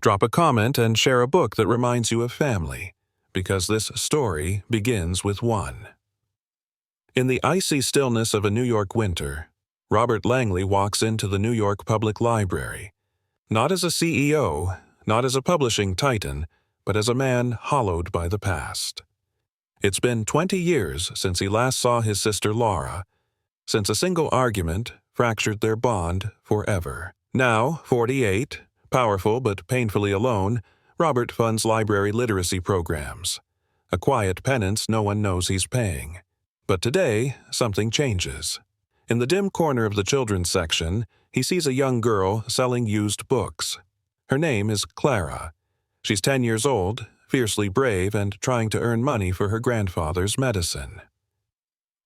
Drop a comment and share a book that reminds you of family, because this story begins with one. In the icy stillness of a New York winter, Robert Langley walks into the New York Public Library, not as a CEO, not as a publishing titan, but as a man hollowed by the past. It's been 20 years since he last saw his sister Laura, since a single argument fractured their bond forever. Now, 48, powerful but painfully alone, Robert funds library literacy programs, a quiet penance no one knows he's paying. But today, something changes. In the dim corner of the children's section, he sees a young girl selling used books. Her name is Clara. She's 10 years old, fiercely brave, and trying to earn money for her grandfather's medicine.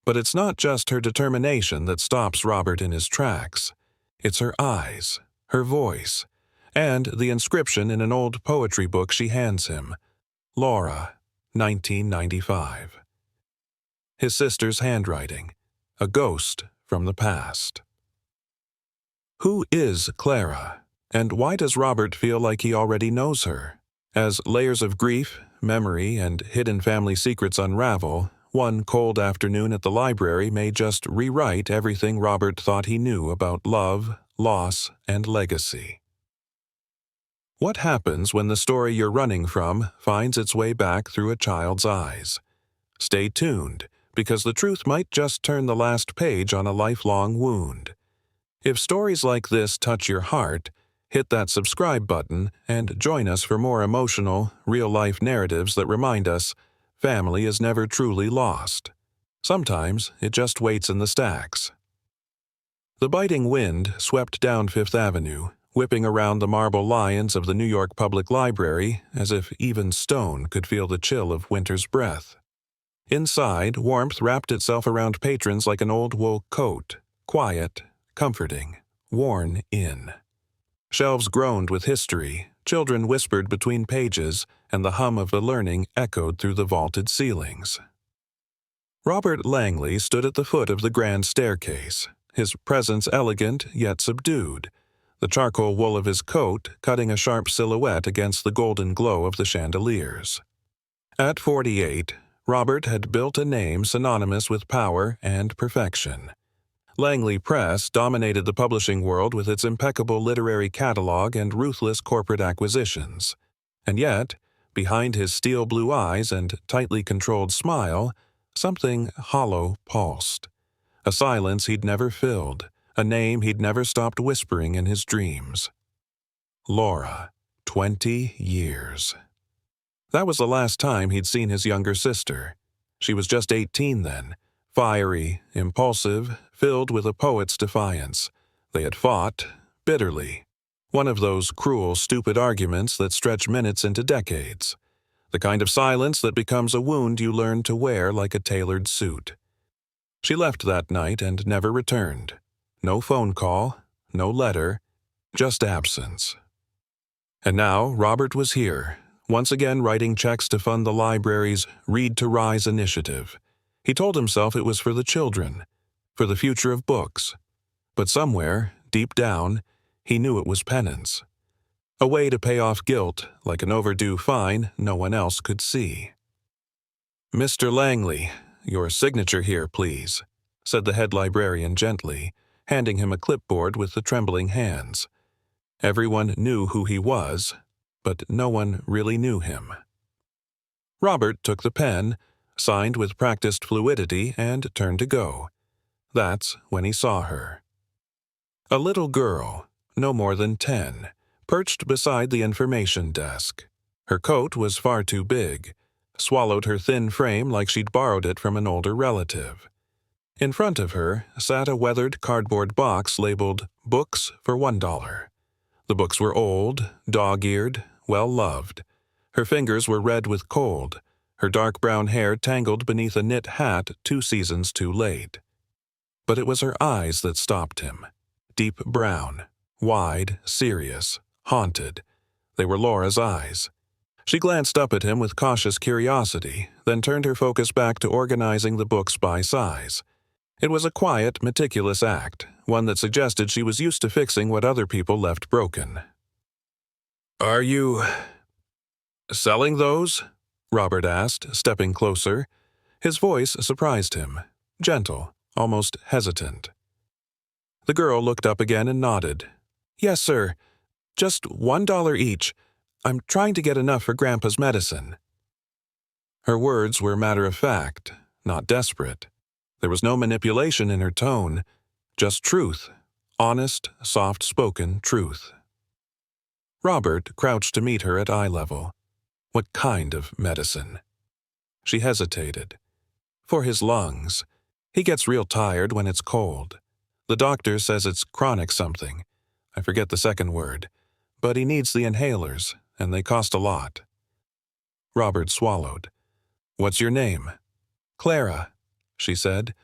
But it's not just her determination that stops Robert in his tracks. It's her eyes, her voice, and the inscription in an old poetry book she hands him, Laura, 1995. His sister's handwriting, a ghost from the past. Who is Clara, and why does Robert feel like he already knows her? As layers of grief, memory, and hidden family secrets unravel, one cold afternoon at the library may just rewrite everything Robert thought he knew about love, loss, and legacy. What happens when the story you're running from finds its way back through a child's eyes? Stay tuned, because the truth might just turn the last page on a lifelong wound. If stories like this touch your heart, hit that subscribe button and join us for more emotional, real-life narratives that remind us family is never truly lost. Sometimes it just waits in the stacks. The biting wind swept down Fifth Avenue, whipping around the marble lions of the New York Public Library as if even stone could feel the chill of winter's breath. Inside, warmth wrapped itself around patrons like an old wool coat, quiet, comforting, worn in. Shelves groaned with history, children whispered between pages, and the hum of the learning echoed through the vaulted ceilings. Robert Langley stood at the foot of the grand staircase, his presence elegant yet subdued, the charcoal wool of his coat cutting a sharp silhouette against the golden glow of the chandeliers. At 48, Robert had built a name synonymous with power and perfection. Langley Press dominated the publishing world with its impeccable literary catalog and ruthless corporate acquisitions. And yet, behind his steel blue eyes and tightly controlled smile, something hollow pulsed. A silence he'd never filled, a name he'd never stopped whispering in his dreams. Laura, 20 years. That was the last time he'd seen his younger sister. She was just 18 then, fiery, impulsive, filled with a poet's defiance. They had fought, bitterly. One of those cruel, stupid arguments that stretch minutes into decades. The kind of silence that becomes a wound you learn to wear like a tailored suit. She left that night and never returned. No phone call, no letter, just absence. And now Robert was here, once again writing checks to fund the library's Read to Rise initiative. He told himself it was for the children, for the future of books. But somewhere, deep down, he knew it was penance. A way to pay off guilt, like an overdue fine no one else could see. "Mr. Langley, your signature here, please," said the head librarian gently, handing him a clipboard with the trembling hands. Everyone knew who he was, but no one really knew him. Robert took the pen, signed with practiced fluidity, and turned to go. That's when he saw her. A little girl, no more than 10, perched beside the information desk. Her coat was far too big, swallowed her thin frame like she'd borrowed it from an older relative. In front of her sat a weathered cardboard box labeled Books for $1. The books were old, dog-eared, well-loved. Her fingers were red with cold, her dark brown hair tangled beneath a knit hat 2 seasons too late. But it was her eyes that stopped him. Deep brown, wide, serious, haunted. They were Laura's eyes. She glanced up at him with cautious curiosity, then turned her focus back to organizing the books by size. It was a quiet, meticulous act, one that suggested she was used to fixing what other people left broken. Are you selling those? Robert asked, stepping closer. His voice surprised him, gentle, almost hesitant. The girl looked up again and nodded. Yes, sir. Just $1 each. I'm trying to get enough for Grandpa's medicine. Her words were matter-of-fact, not desperate. There was no manipulation in her tone, just truth, honest, soft-spoken truth. Robert crouched to meet her at eye level. What kind of medicine? She hesitated. For his lungs. He gets real tired when it's cold. The doctor says it's chronic something. I forget the second word. But he needs the inhalers, and they cost a lot. Robert swallowed. What's your name? Clara, she said.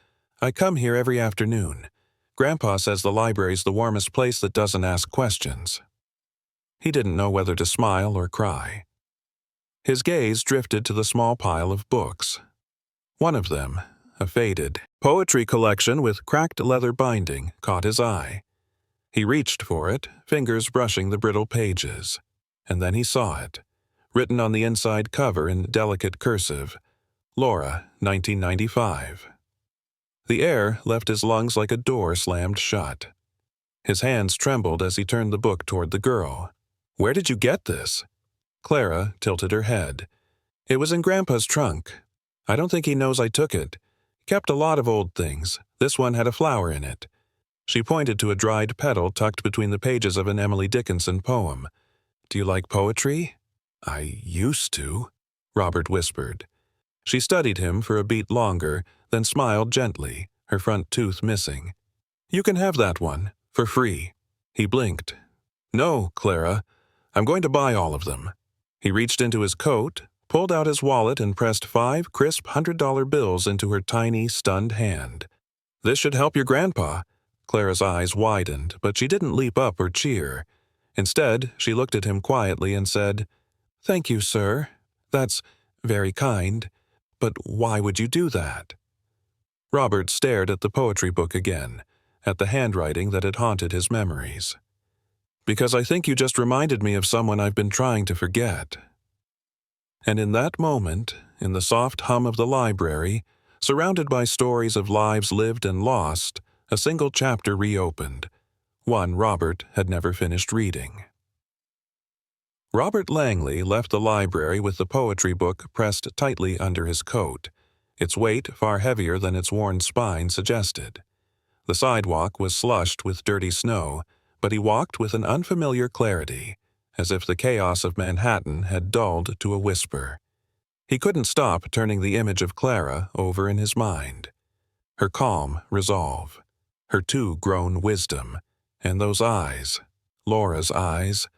I come here every afternoon. Grandpa says the library's the warmest place that doesn't ask questions. He didn't know whether to smile or cry. His gaze drifted to the small pile of books. One of them, a faded poetry collection with cracked leather binding, caught his eye. He reached for it, fingers brushing the brittle pages. And then he saw it, written on the inside cover in delicate cursive, Laura, 1995. The air left his lungs like a door slammed shut. His hands trembled as he turned the book toward the girl. Where did you get this? Clara tilted her head. It was in Grandpa's trunk. I don't think he knows I took it. Kept a lot of old things. This one had a flower in it. She pointed to a dried petal tucked between the pages of an Emily Dickinson poem. Do you like poetry? I used to, Robert whispered. She studied him for a beat longer, then smiled gently, her front tooth missing. You can have that one, for free. He blinked. No, Clara. I'm going to buy all of them. He reached into his coat, pulled out his wallet and pressed 5 crisp $100 bills into her tiny, stunned hand. This should help your grandpa. Clara's eyes widened, but she didn't leap up or cheer. Instead, she looked at him quietly and said, Thank you, sir. That's very kind. But why would you do that? Robert stared at the poetry book again, at the handwriting that had haunted his memories. Because I think you just reminded me of someone I've been trying to forget. And in that moment, in the soft hum of the library, surrounded by stories of lives lived and lost, a single chapter reopened, one Robert had never finished reading. Robert Langley left the library with the poetry book pressed tightly under his coat, its weight far heavier than its worn spine suggested. The sidewalk was slushed with dirty snow, but he walked with an unfamiliar clarity, as if the chaos of Manhattan had dulled to a whisper. He couldn't stop turning the image of Clara over in his mind. Her calm resolve, her too-grown wisdom, and those eyes, Laura's eyes,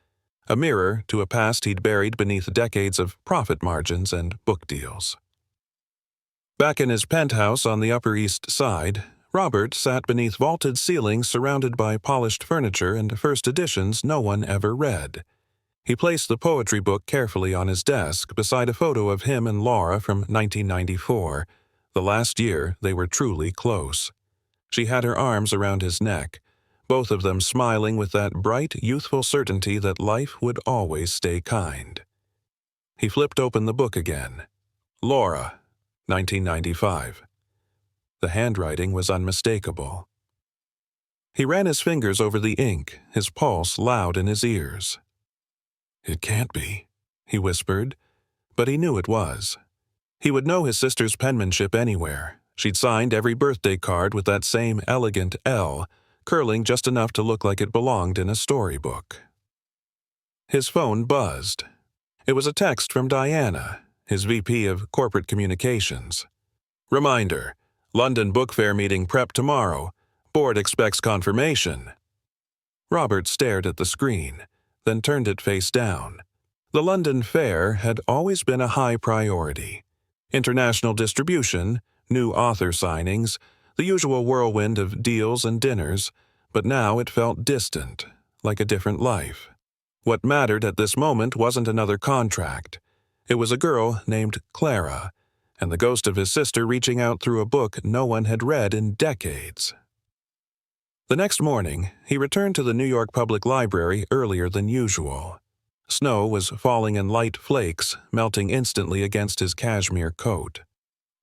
a mirror to a past he'd buried beneath decades of profit margins and book deals. Back in his penthouse on the Upper East Side, Robert sat beneath vaulted ceilings surrounded by polished furniture and first editions no one ever read. He placed the poetry book carefully on his desk beside a photo of him and Laura from 1994, the last year they were truly close. She had her arms around his neck, both of them smiling with that bright, youthful certainty that life would always stay kind. He flipped open the book again. Laura, 1995. The handwriting was unmistakable. He ran his fingers over the ink, his pulse loud in his ears. It can't be, he whispered, but he knew it was. He would know his sister's penmanship anywhere. She'd signed every birthday card with that same elegant L, curling just enough to look like it belonged in a storybook. His phone buzzed. It was a text from Diana, his VP of Corporate Communications. Reminder, London Book Fair meeting prep tomorrow. Board expects confirmation. Robert stared at the screen, then turned it face down. The London Fair had always been a high priority. International distribution, new author signings, the usual whirlwind of deals and dinners, but now it felt distant, like a different life. What mattered at this moment wasn't another contract. It was a girl named Clara, and the ghost of his sister reaching out through a book no one had read in decades. The next morning, he returned to the New York Public Library earlier than usual. Snow was falling in light flakes, melting instantly against his cashmere coat.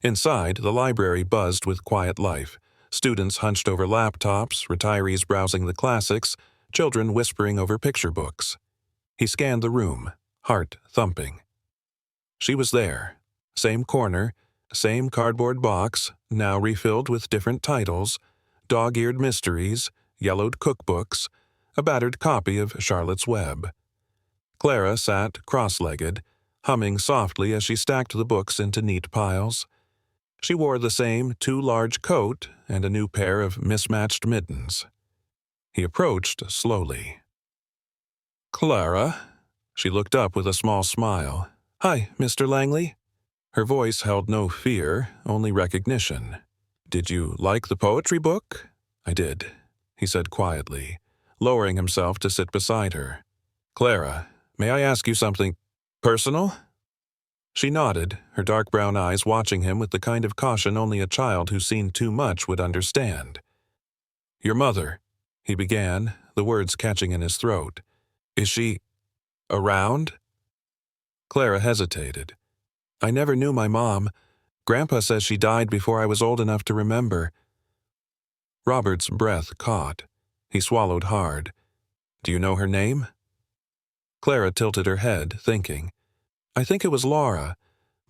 Inside, the library buzzed with quiet life. Students hunched over laptops, retirees browsing the classics, children whispering over picture books. He scanned the room, heart thumping. She was there. Same corner, same cardboard box, now refilled with different titles, dog-eared mysteries, yellowed cookbooks, a battered copy of Charlotte's Web. Clara sat cross-legged, humming softly as she stacked the books into neat piles. She wore the same too-large coat and a new pair of mismatched mittens. He approached slowly. "Clara?" She looked up with a small smile. "Hi, Mr. Langley." Her voice held no fear, only recognition. "Did you like the poetry book?" "I did," he said quietly, lowering himself to sit beside her. "Clara, may I ask you something personal?" She nodded, her dark brown eyes watching him with the kind of caution only a child who's seen too much would understand. "Your mother," he began, the words catching in his throat. "Is she around?" Clara hesitated. "I never knew my mom. Grandpa says she died before I was old enough to remember." Robert's breath caught. He swallowed hard. "Do you know her name?" Clara tilted her head, thinking. "I think it was Laura,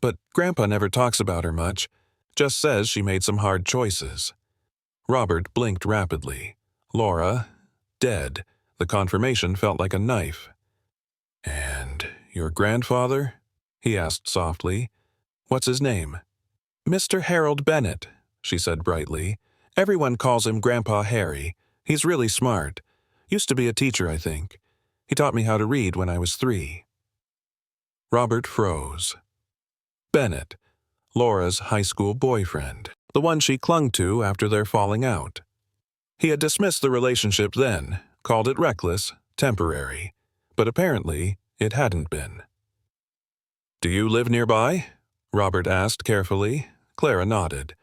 but Grandpa never talks about her much, just says she made some hard choices." Robert blinked rapidly. Laura, dead. The confirmation felt like a knife. "And your grandfather?" he asked softly. "What's his name?" "Mr. Harold Bennett," she said brightly. "Everyone calls him Grandpa Harry. He's really smart. Used to be a teacher, I think. He taught me how to read when I was 3. Robert froze. Bennett, Laura's high school boyfriend, the one she clung to after their falling out. He had dismissed the relationship then, called it reckless, temporary, but apparently it hadn't been. "Do you live nearby?" Robert asked carefully. Clara nodded.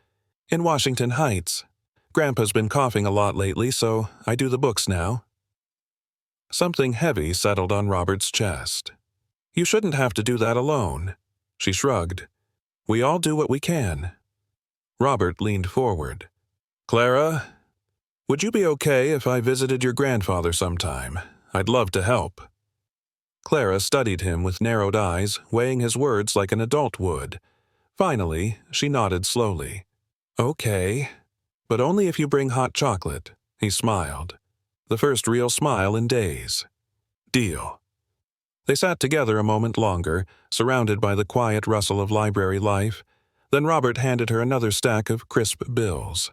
"In Washington Heights. Grandpa's been coughing a lot lately, so I do the books now." Something heavy settled on Robert's chest. "You shouldn't have to do that alone." She shrugged. "We all do what we can." Robert leaned forward. "Clara, would you be okay if I visited your grandfather sometime? I'd love to help." Clara studied him with narrowed eyes, weighing his words like an adult would. Finally, she nodded slowly. "Okay, but only if you bring hot chocolate," he smiled. The first real smile in days. "Deal." They sat together a moment longer, surrounded by the quiet rustle of library life. Then Robert handed her another stack of crisp bills.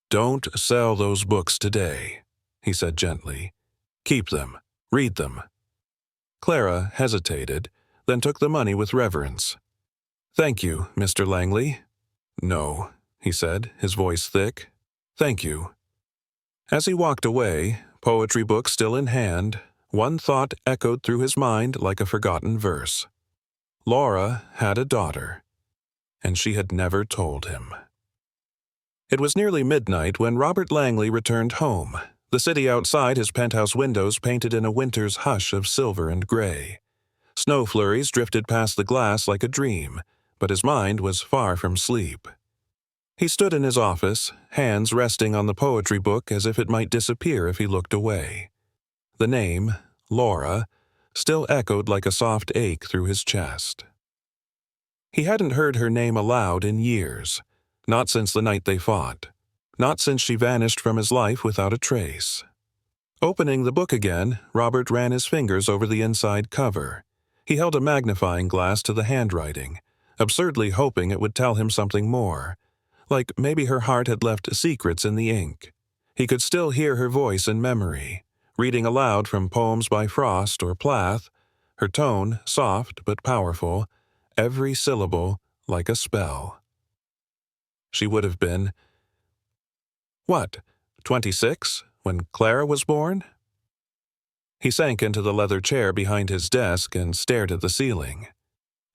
"Don't sell those books today," he said gently. "Keep them. Read them." Clara hesitated, then took the money with reverence. "Thank you, Mr. Langley." "No," he said, his voice thick. "Thank you." As he walked away, poetry book still in hand, one thought echoed through his mind like a forgotten verse. Laura had a daughter, and she had never told him. It was nearly midnight when Robert Langley returned home, the city outside his penthouse windows painted in a winter's hush of silver and gray. Snow flurries drifted past the glass like a dream, but his mind was far from sleep. He stood in his office, hands resting on the poetry book as if it might disappear if he looked away. The name, Laura, still echoed like a soft ache through his chest. He hadn't heard her name aloud in years, not since the night they fought, not since she vanished from his life without a trace. Opening the book again, Robert ran his fingers over the inside cover. He held a magnifying glass to the handwriting, absurdly hoping it would tell him something more, like maybe her heart had left secrets in the ink. He could still hear her voice in memory, reading aloud from poems by Frost or Plath, her tone soft but powerful, every syllable like a spell. She would have been, 26, when Clara was born? He sank into the leather chair behind his desk and stared at the ceiling.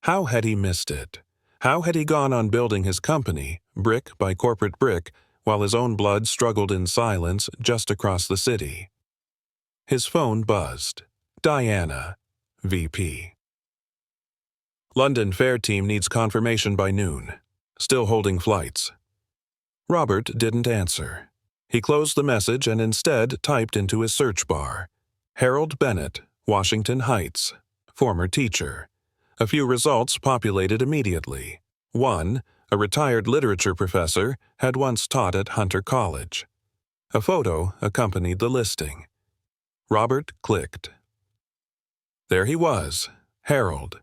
How had he missed it? How had he gone on building his company, brick by corporate brick, while his own blood struggled in silence just across the city? His phone buzzed. Diana. VP. London Fair team needs confirmation by noon. Still holding flights. Robert didn't answer. He closed the message and instead typed into his search bar, Harold Bennett, Washington Heights, former teacher. A few results populated immediately. 1. A retired literature professor, had once taught at Hunter College. A photo accompanied the listing. Robert clicked. There he was, Harold.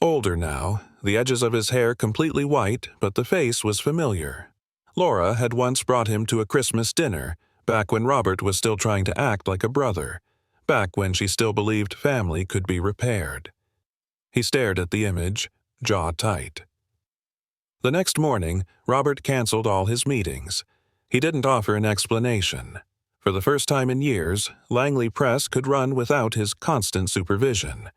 Older now, the edges of his hair completely white, but the face was familiar. Laura had once brought him to a Christmas dinner, back when Robert was still trying to act like a brother, back when she still believed family could be repaired. He stared at the image, jaw tight. The next morning, Robert canceled all his meetings. He didn't offer an explanation. For the first time in years, Langley Press could run without his constant supervision.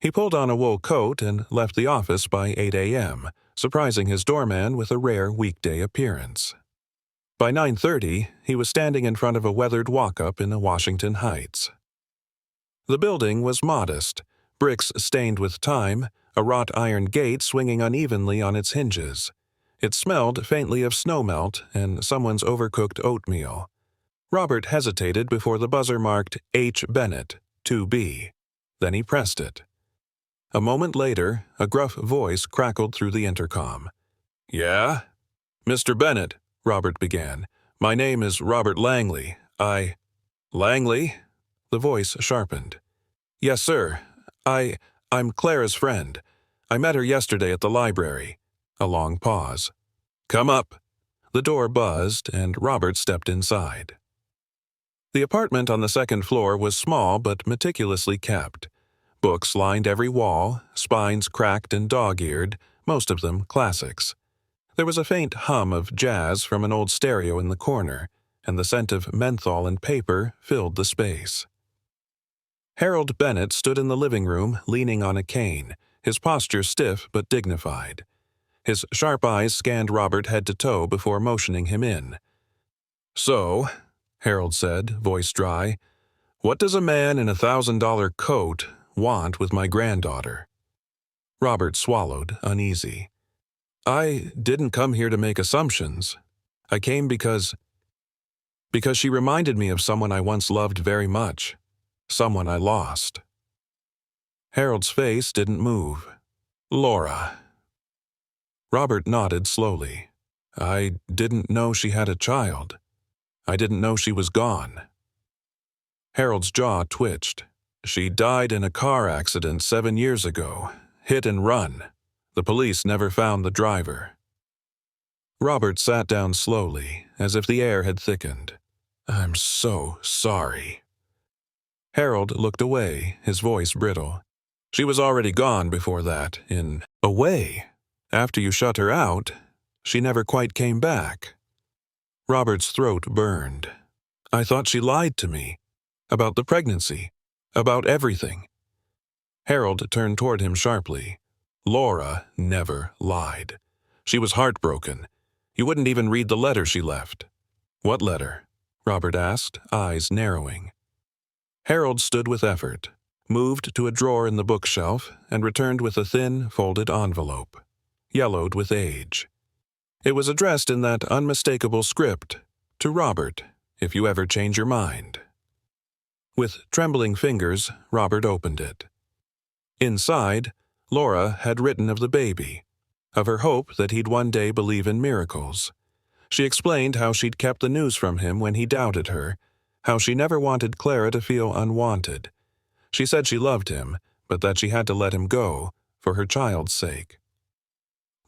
He pulled on a wool coat and left the office by 8 a.m., surprising his doorman with a rare weekday appearance. By 9:30, he was standing in front of a weathered walk-up in Washington Heights. The building was modest, bricks stained with time, a wrought iron gate swinging unevenly on its hinges. It smelled faintly of snowmelt and someone's overcooked oatmeal. Robert hesitated before the buzzer marked H. Bennett, 2B. Then he pressed it. A moment later, a gruff voice crackled through the intercom. "Yeah?" "Mr. Bennett," Robert began. "My name is Robert Langley. Langley?" The voice sharpened. "Yes, sir. I'm Clara's friend. I met her yesterday at the library." A long pause. "Come up." The door buzzed, and Robert stepped inside. The apartment on the second floor was small but meticulously kept. Books lined every wall, spines cracked and dog-eared, most of them classics. There was a faint hum of jazz from an old stereo in the corner, and the scent of menthol and paper filled the space. Harold Bennett stood in the living room, leaning on a cane, his posture stiff but dignified. His sharp eyes scanned Robert head to toe before motioning him in. "So," Harold said, voice dry, "what does a man in $1,000 coat want with my granddaughter?" Robert swallowed, uneasy. "I didn't come here to make assumptions. I came because she reminded me of someone I once loved very much, someone I lost." Harold's face didn't move. "Laura." Robert nodded slowly. "I didn't know she had a child. I didn't know she was gone." Harold's jaw twitched. "She died in a car accident 7 years ago. Hit and run. The police never found the driver." Robert sat down slowly, as if the air had thickened. "I'm so sorry." Harold looked away, his voice brittle. "She was already gone before that, in a way. After you shut her out, she never quite came back." Robert's throat burned. "I thought she lied to me. About the pregnancy. About everything." Harold turned toward him sharply. "Laura never lied. She was heartbroken. You wouldn't even read the letter she left." "What letter?" Robert asked, eyes narrowing. Harold stood with effort, moved to a drawer in the bookshelf, and returned with a thin, folded envelope, yellowed with age. It was addressed in that unmistakable script, "To Robert, if you ever change your mind." With trembling fingers, Robert opened it. Inside, Laura had written of the baby, of her hope that he'd one day believe in miracles. She explained how she'd kept the news from him when he doubted her, how she never wanted Clara to feel unwanted. She said she loved him, but that she had to let him go, for her child's sake.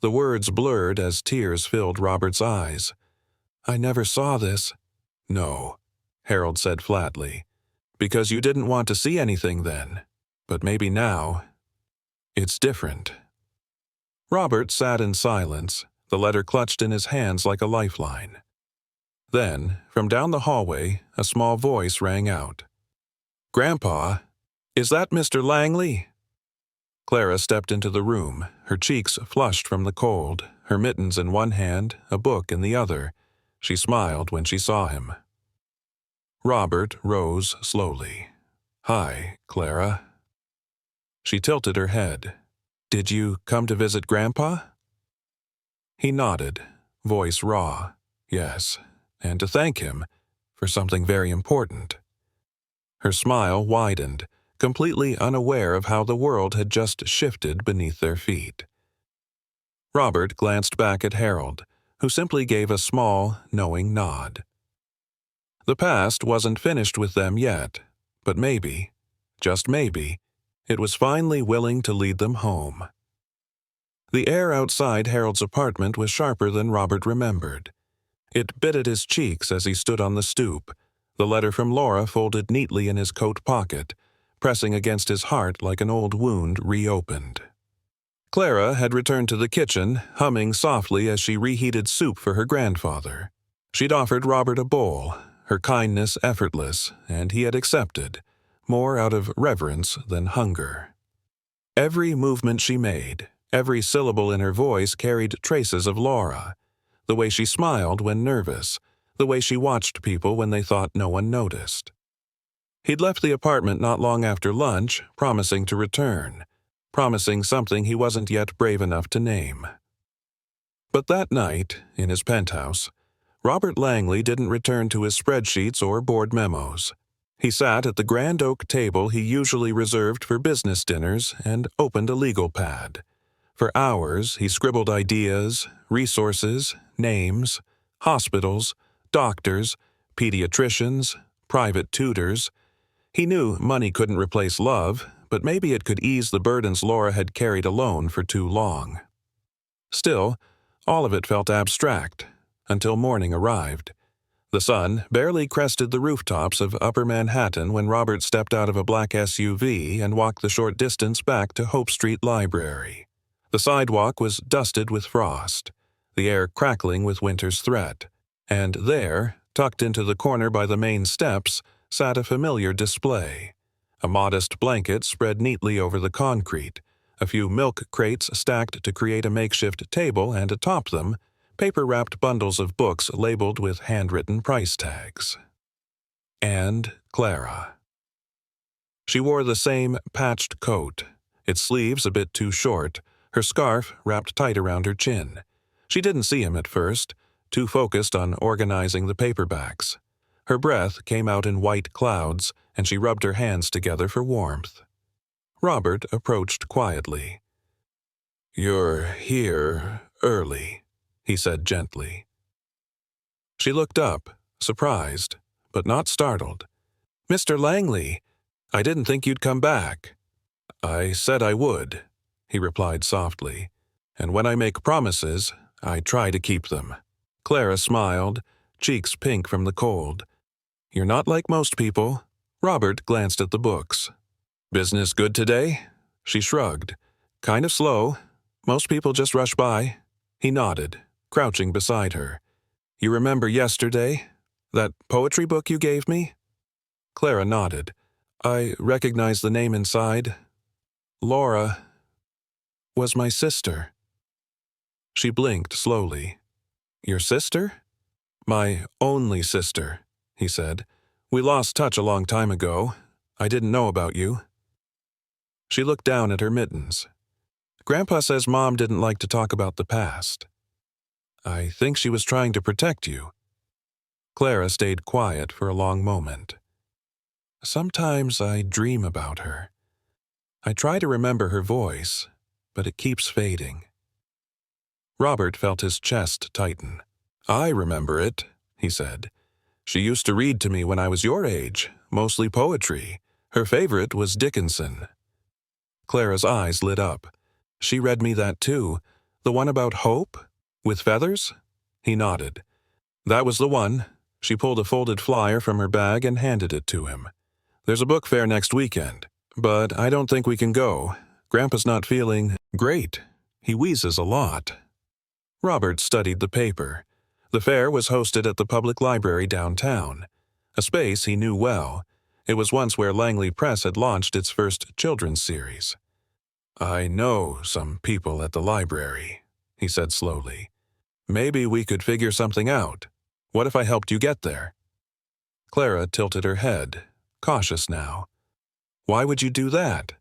The words blurred as tears filled Robert's eyes. "I never saw this." "No," Harold said flatly. "Because you didn't want to see anything then. But maybe now, it's different." Robert sat in silence, the letter clutched in his hands like a lifeline. Then, from down the hallway, a small voice rang out. "Grandpa, is that Mr. Langley?" Clara stepped into the room, her cheeks flushed from the cold, her mittens in one hand, a book in the other. She smiled when she saw him. Robert rose slowly. "Hi, Clara." She tilted her head. "Did you come to visit Grandpa?" He nodded, voice raw. "Yes, and to thank him for something very important." Her smile widened, completely unaware of how the world had just shifted beneath their feet. Robert glanced back at Harold, who simply gave a small, knowing nod. The past wasn't finished with them yet, but maybe, just maybe, it was finally willing to lead them home. The air outside Harold's apartment was sharper than Robert remembered. It bit at his cheeks as he stood on the stoop, the letter from Laura folded neatly in his coat pocket, pressing against his heart like an old wound reopened. Clara had returned to the kitchen, humming softly as she reheated soup for her grandfather. She'd offered Robert a bowl, her kindness effortless, and he had accepted, more out of reverence than hunger. Every movement she made, every syllable in her voice carried traces of Laura. The way she smiled when nervous, the way she watched people when they thought no one noticed. He'd left the apartment not long after lunch, promising to return, promising something he wasn't yet brave enough to name. But that night, in his penthouse, Robert Langley didn't return to his spreadsheets or board memos. He sat at the grand oak table he usually reserved for business dinners and opened a legal pad. For hours, he scribbled ideas, resources, names, hospitals, doctors, pediatricians, private tutors. He knew money couldn't replace love, but maybe it could ease the burdens Laura had carried alone for too long. Still, all of it felt abstract, until morning arrived. The sun barely crested the rooftops of Upper Manhattan when Robert stepped out of a black SUV and walked the short distance back to Hope Street Library. The sidewalk was dusted with frost, the air crackling with winter's threat, and there, tucked into the corner by the main steps, sat a familiar display. A modest blanket spread neatly over the concrete, a few milk crates stacked to create a makeshift table, and atop them, paper-wrapped bundles of books labeled with handwritten price tags. And Clara. She wore the same patched coat, its sleeves a bit too short, her scarf wrapped tight around her chin. She didn't see him at first, too focused on organizing the paperbacks. Her breath came out in white clouds, and she rubbed her hands together for warmth. Robert approached quietly. "You're here early," he said gently. She looked up, surprised, but not startled. "Mr. Langley, I didn't think you'd come back." "I said I would," he replied softly, "and when I make promises, I try to keep them." Clara smiled, cheeks pink from the cold. "You're not like most people." Robert glanced at the books. "Business good today?" She shrugged. "Kind of slow. Most people just rush by." He nodded, crouching beside her. "You remember yesterday? That poetry book you gave me?" Clara nodded. "I recognize the name inside. Laura was my sister." She blinked slowly. "Your sister?" "My only sister," he said. "We lost touch a long time ago. I didn't know about you." She looked down at her mittens. "Grandpa says Mom didn't like to talk about the past." "I think she was trying to protect you." Clara stayed quiet for a long moment. "Sometimes I dream about her. I try to remember her voice, but it keeps fading." Robert felt his chest tighten. "I remember it," he said. "She used to read to me when I was your age, mostly poetry. Her favorite was Dickinson." Clara's eyes lit up. "She read me that too. The one about hope? With feathers?" He nodded. "That was the one." She pulled a folded flyer from her bag and handed it to him. "There's a book fair next weekend, but I don't think we can go. Grandpa's not feeling great. He wheezes a lot." Robert studied the paper. The fair was hosted at the public library downtown, a space he knew well. It was once where Langley Press had launched its first children's series. "I know some people at the library," he said slowly. "Maybe we could figure something out. What if I helped you get there?" Clara tilted her head, cautious now. "Why would you do that?"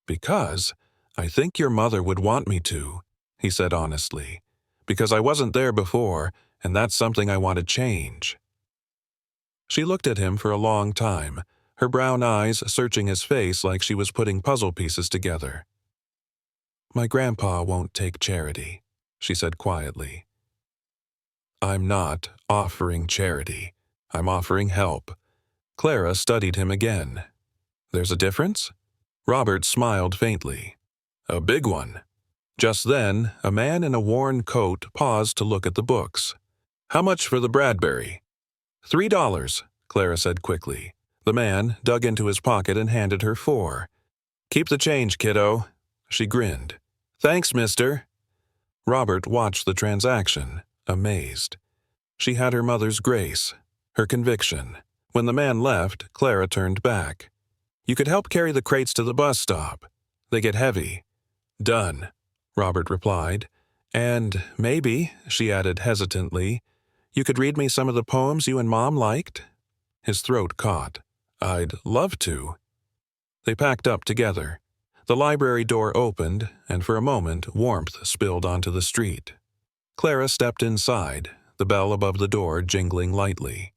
Because I think your mother would want me to, he said honestly. Because I wasn't there before, and that's something I want to change. She looked at him for a long time, her brown eyes searching his face like she was putting puzzle pieces together. My grandpa won't take charity, she said quietly. I'm not offering charity. I'm offering help. Clara studied him again. There's a difference? Robert smiled faintly. A big one. Just then, a man in a worn coat paused to look at the books. How much for the Bradbury? $3, Clara said quickly. The man dug into his pocket and handed her $4. Keep the change, kiddo. She grinned. Thanks, mister. Robert watched the transaction, amazed. She had her mother's grace, her conviction. When the man left, Clara turned back. You could help carry the crates to the bus stop. They get heavy. Done, Robert replied. And maybe, she added hesitantly, you could read me some of the poems you and Mom liked? His throat caught. I'd love to. They packed up together. The library door opened, and for a moment warmth spilled onto the street. Clara stepped inside, the bell above the door jingling lightly.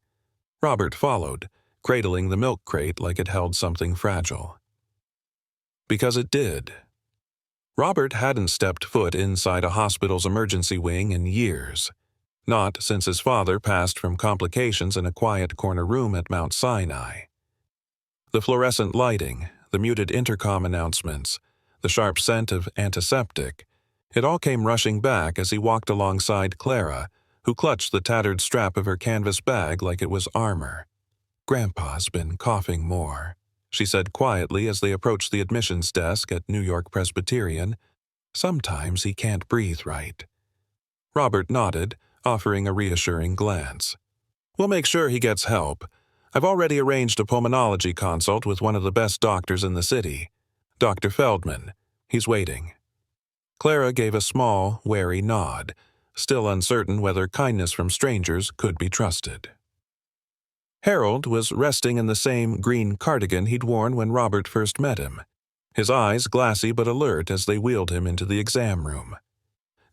Robert followed, cradling the milk crate like it held something fragile. Because it did. Robert hadn't stepped foot inside a hospital's emergency wing in years. Not since his father passed from complications in a quiet corner room at Mount Sinai. The fluorescent lighting, the muted intercom announcements, the sharp scent of antiseptic, it all came rushing back as he walked alongside Clara, who clutched the tattered strap of her canvas bag like it was armor. Grandpa's been coughing more, she said quietly as they approached the admissions desk at New York Presbyterian. Sometimes he can't breathe right. Robert nodded, offering a reassuring glance. We'll make sure he gets help. I've already arranged a pulmonology consult with one of the best doctors in the city, Dr. Feldman. He's waiting. Clara gave a small, wary nod, still uncertain whether kindness from strangers could be trusted. Harold was resting in the same green cardigan he'd worn when Robert first met him, his eyes glassy but alert as they wheeled him into the exam room.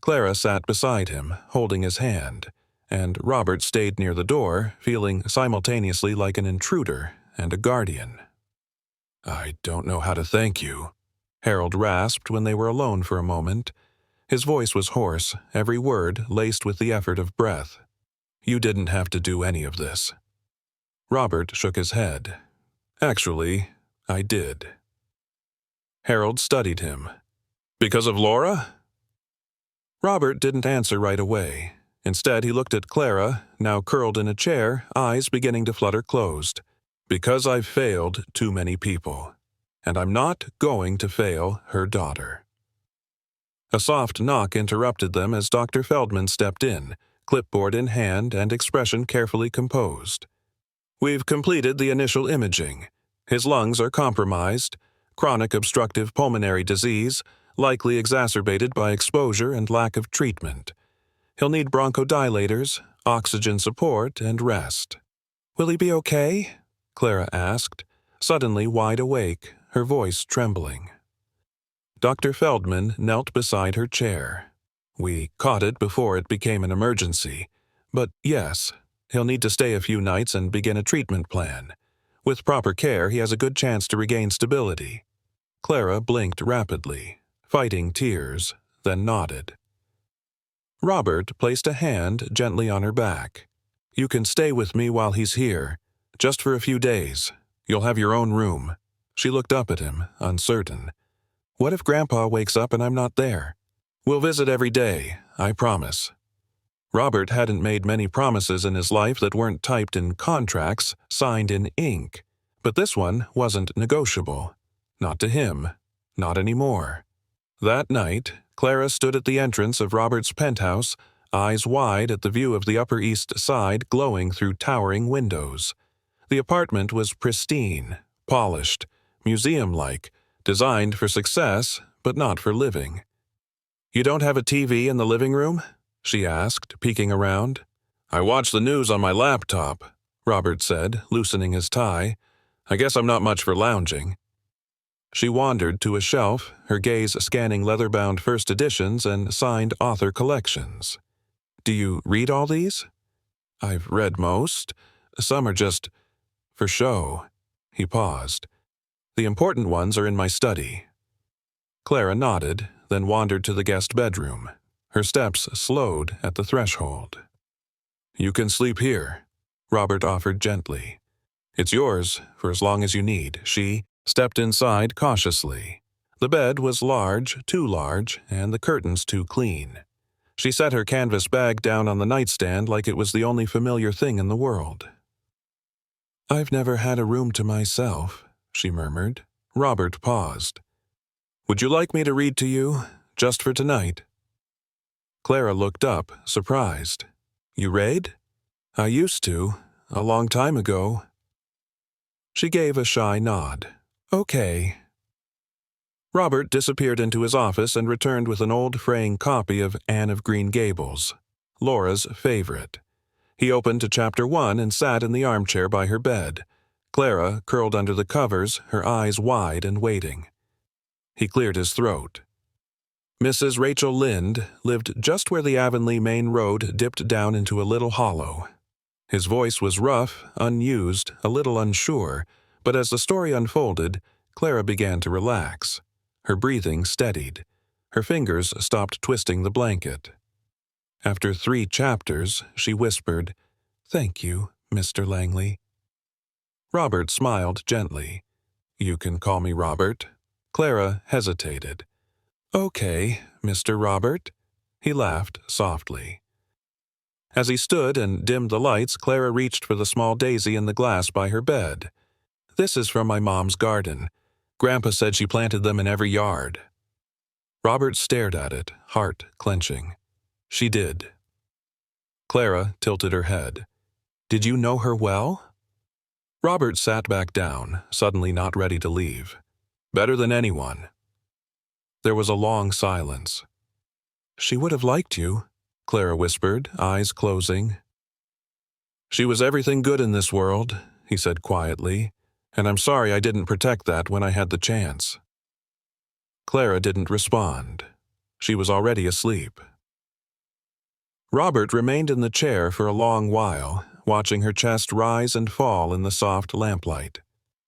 Clara sat beside him, holding his hand, and Robert stayed near the door, feeling simultaneously like an intruder and a guardian. I don't know how to thank you, Harold rasped when they were alone for a moment. His voice was hoarse, every word laced with the effort of breath. You didn't have to do any of this. Robert shook his head. Actually, I did. Harold studied him. Because of Laura? Robert didn't answer right away. Instead, he looked at Clara, now curled in a chair, eyes beginning to flutter closed. Because I've failed too many people. And I'm not going to fail her daughter. A soft knock interrupted them as Dr. Feldman stepped in, clipboard in hand and expression carefully composed. We've completed the initial imaging. His lungs are compromised, chronic obstructive pulmonary disease, likely exacerbated by exposure and lack of treatment. He'll need bronchodilators, oxygen support, and rest. Will he be okay? Clara asked, suddenly wide awake, her voice trembling. Dr. Feldman knelt beside her chair. We caught it before it became an emergency. But yes, he'll need to stay a few nights and begin a treatment plan. With proper care, he has a good chance to regain stability. Clara blinked rapidly, fighting tears, then nodded. Robert placed a hand gently on her back. You can stay with me while he's here, just for a few days. You'll have your own room. She looked up at him, uncertain. What if Grandpa wakes up and I'm not there? We'll visit every day, I promise. Robert hadn't made many promises in his life that weren't typed in contracts, signed in ink. But this one wasn't negotiable. Not to him. Not anymore. That night, Clara stood at the entrance of Robert's penthouse, eyes wide at the view of the Upper East Side glowing through towering windows. The apartment was pristine, polished, museum-like, designed for success, but not for living. You don't have a TV in the living room? She asked, peeking around. I watch the news on my laptop, Robert said, loosening his tie. I guess I'm not much for lounging. She wandered to a shelf, her gaze scanning leather-bound first editions and signed author collections. "Do you read all these?" "I've read most. Some are just for show." He paused. "The important ones are in my study." Clara nodded, then wandered to the guest bedroom. Her steps slowed at the threshold. "You can sleep here," Robert offered gently. "It's yours for as long as you need." She stepped inside cautiously. The bed was large, too large, and the curtains too clean. She set her canvas bag down on the nightstand like it was the only familiar thing in the world. "I've never had a room to myself," she murmured. Robert paused. "Would you like me to read to you, just for tonight?" Clara looked up, surprised. "You read?" "I used to, a long time ago." She gave a shy nod. "Okay." Robert disappeared into his office and returned with an old fraying copy of Anne of Green Gables, Laura's favorite. He opened to chapter 1 and sat in the armchair by her bed. Clara curled under the covers, her eyes wide and waiting. He cleared his throat. Mrs. Rachel Lynde lived just where the Avonlea main road dipped down into a little hollow. His voice was rough, unused, a little unsure, but as the story unfolded, Clara began to relax. Her breathing steadied. Her fingers stopped twisting the blanket. After 3 chapters, she whispered, "Thank you, Mr. Langley." Robert smiled gently. "You can call me Robert." Clara hesitated. "Okay, Mr. Robert." He laughed softly. As he stood and dimmed the lights, Clara reached for the small daisy in the glass by her bed. "This is from my mom's garden. Grandpa said she planted them in every yard." Robert stared at it, heart clenching. "She did." Clara tilted her head. "Did you know her well?" Robert sat back down, suddenly not ready to leave. "Better than anyone." There was a long silence. "She would have liked you," Clara whispered, eyes closing. "She was everything good in this world," he said quietly, "and I'm sorry I didn't protect that when I had the chance." Clara didn't respond. She was already asleep. Robert remained in the chair for a long while, watching her chest rise and fall in the soft lamplight.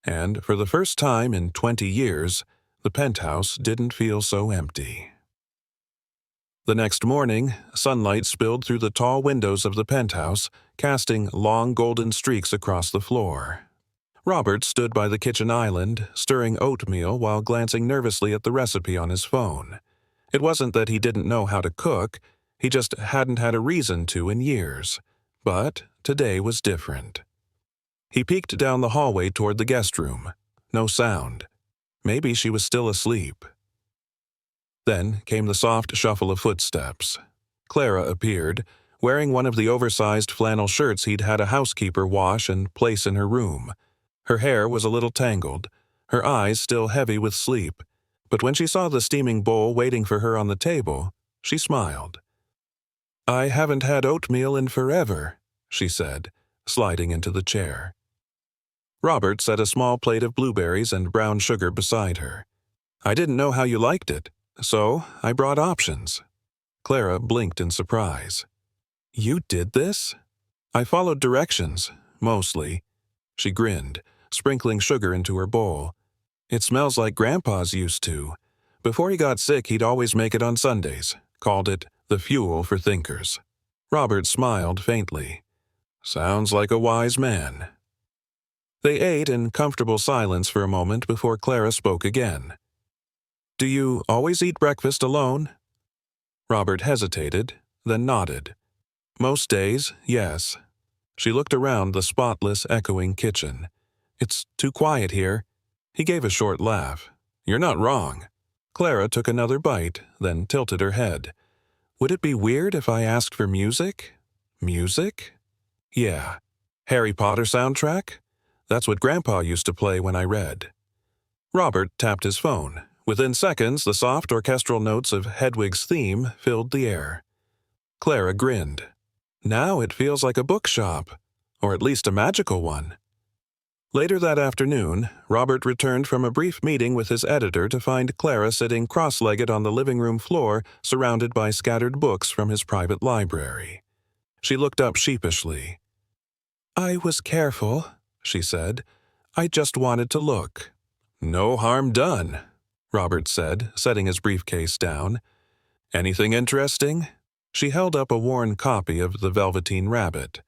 And for the first time in 20 years, the penthouse didn't feel so empty. The next morning, sunlight spilled through the tall windows of the penthouse, casting long golden streaks across the floor. Robert stood by the kitchen island, stirring oatmeal while glancing nervously at the recipe on his phone. It wasn't that he didn't know how to cook, he just hadn't had a reason to in years. But today was different. He peeked down the hallway toward the guest room. No sound. Maybe she was still asleep. Then came the soft shuffle of footsteps. Clara appeared, wearing one of the oversized flannel shirts he'd had a housekeeper wash and place in her room. Her hair was a little tangled, her eyes still heavy with sleep, but when she saw the steaming bowl waiting for her on the table, she smiled. "I haven't had oatmeal in forever," she said, sliding into the chair. Robert set a small plate of blueberries and brown sugar beside her. "I didn't know how you liked it, so I brought options." Clara blinked in surprise. "You did this?" "I followed directions, mostly." She grinned, sprinkling sugar into her bowl. "It smells like Grandpa's used to. Before he got sick, he'd always make it on Sundays, called it the fuel for thinkers." Robert smiled faintly. "Sounds like a wise man." They ate in comfortable silence for a moment before Clara spoke again. "Do you always eat breakfast alone?" Robert hesitated, then nodded. "Most days, yes." She looked around the spotless, echoing kitchen. "It's too quiet here." He gave a short laugh. "You're not wrong." Clara took another bite, then tilted her head. "Would it be weird if I asked for music?" "Music?" "Yeah. Harry Potter soundtrack? That's what Grandpa used to play when I read." Robert tapped his phone. Within seconds, the soft orchestral notes of Hedwig's theme filled the air. Clara grinned. "Now it feels like a bookshop, or at least a magical one." Later that afternoon, Robert returned from a brief meeting with his editor to find Clara sitting cross-legged on the living room floor, surrounded by scattered books from his private library. She looked up sheepishly. "I was careful," she said. "I just wanted to look." "No harm done," Robert said, setting his briefcase down. "Anything interesting?" She held up a worn copy of The Velveteen Rabbit.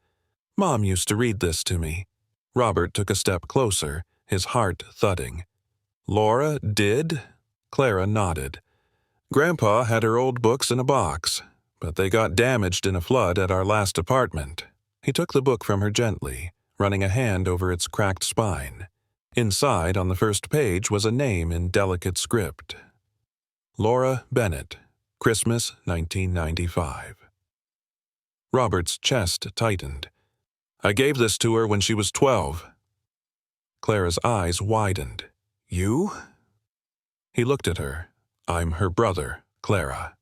"Mom used to read this to me." Robert took a step closer, his heart thudding. "Laura did?" Clara nodded. "Grandpa had her old books in a box, but they got damaged in a flood at our last apartment." He took the book from her gently, running a hand over its cracked spine. Inside, on the first page, was a name in delicate script. Laura Bennett, Christmas 1995. Robert's chest tightened. "I gave this to her when she was 12. Clara's eyes widened. "You?" He looked at her. "I'm her brother, Clara."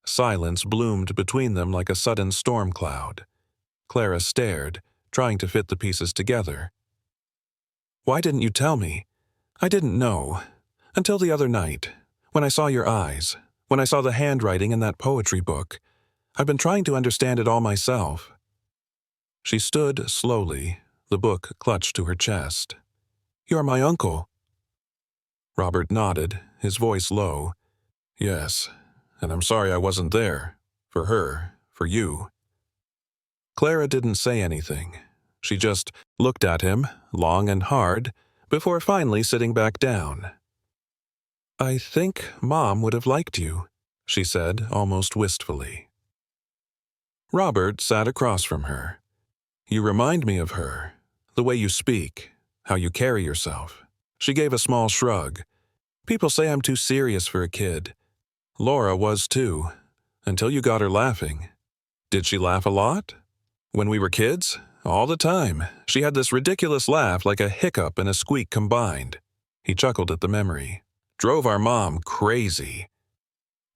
Silence bloomed between them like a sudden storm cloud. Clara stared, trying to fit the pieces together. "Why didn't you tell me? I didn't know. Until the other night, when I saw your eyes, when I saw the handwriting in that poetry book. I've been trying to understand it all myself." She stood slowly, the book clutched to her chest. "You're my uncle." Robert nodded, his voice low. "Yes, and I'm sorry I wasn't there. For her, for you." Clara didn't say anything. She just looked at him, long and hard, before finally sitting back down. "I think Mom would have liked you," she said, almost wistfully. Robert sat across from her. "You remind me of her, the way you speak, how you carry yourself." She gave a small shrug. "People say I'm too serious for a kid. Laura was too, until you got her laughing." "Did she laugh a lot?" "When we were kids? All the time. She had this ridiculous laugh like a hiccup and a squeak combined." He chuckled at the memory. "Drove our mom crazy."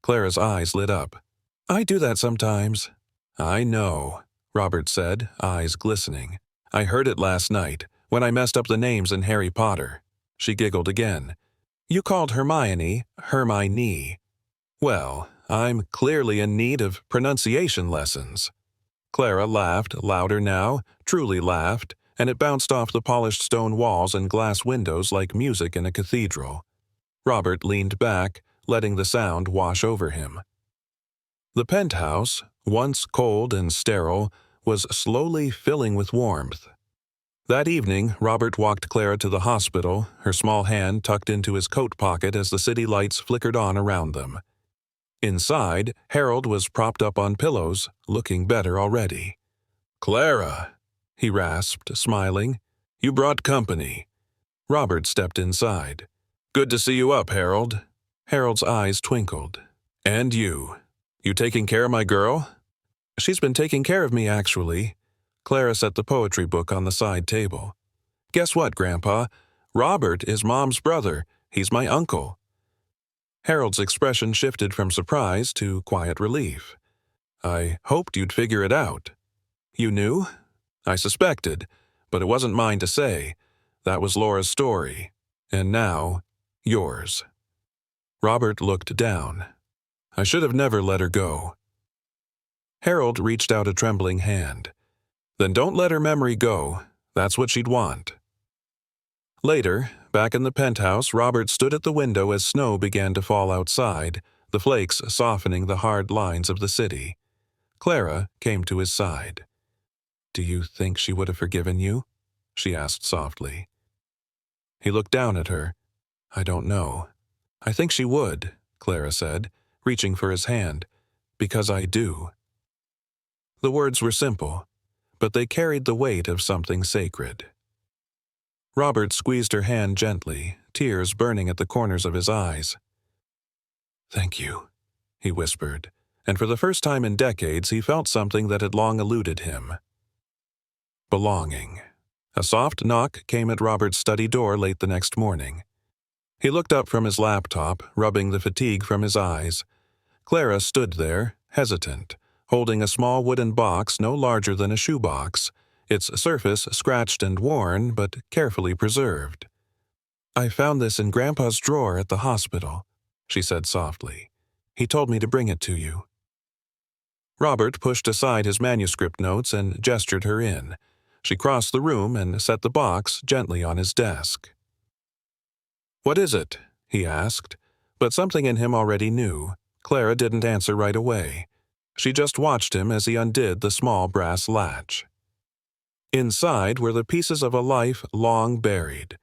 Clara's eyes lit up. "I do that sometimes." "I know," Robert said, eyes glistening. "I heard it last night, when I messed up the names in Harry Potter." She giggled again. "You called Hermione, Hermione. Well, I'm clearly in need of pronunciation lessons." Clara laughed, louder now, truly laughed, and it bounced off the polished stone walls and glass windows like music in a cathedral. Robert leaned back, letting the sound wash over him. The penthouse, once cold and sterile, was slowly filling with warmth. That evening, Robert walked Clara to the hospital, her small hand tucked into his coat pocket as the city lights flickered on around them. Inside, Harold was propped up on pillows, looking better already. "Clara," he rasped, smiling. "You brought company." Robert stepped inside. "Good to see you up, Harold." Harold's eyes twinkled. "And you. You taking care of my girl?" "She's been taking care of me, actually." Clara set the poetry book on the side table. "Guess what, Grandpa? Robert is Mom's brother. He's my uncle." Harold's expression shifted from surprise to quiet relief. "I hoped you'd figure it out." "You knew?" "I suspected, but it wasn't mine to say. That was Laura's story. And now, yours." Robert looked down. "I should have never let her go." Harold reached out a trembling hand. "Then don't let her memory go. That's what she'd want." Later, back in the penthouse, Robert stood at the window as snow began to fall outside, the flakes softening the hard lines of the city. Clara came to his side. "Do you think she would have forgiven you?" she asked softly. He looked down at her. "I don't know. I think she would," Clara said, reaching for his hand, "because I do." The words were simple, but they carried the weight of something sacred. Robert squeezed her hand gently, tears burning at the corners of his eyes. "Thank you," he whispered, and for the first time in decades he felt something that had long eluded him. Belonging. A soft knock came at Robert's study door late the next morning. He looked up from his laptop, rubbing the fatigue from his eyes. Clara stood there, hesitant, holding a small wooden box no larger than a shoebox. its surface scratched and worn but carefully preserved. "I found this in Grandpa's drawer at the hospital," she said softly. "He told me to bring it to you." Robert pushed aside his manuscript notes and gestured her in. She crossed the room and set the box gently on his desk. "What is it?" he asked, but something in him already knew. Clara didn't answer right away. She just watched him as he undid the small brass latch. Inside were the pieces of a life long buried.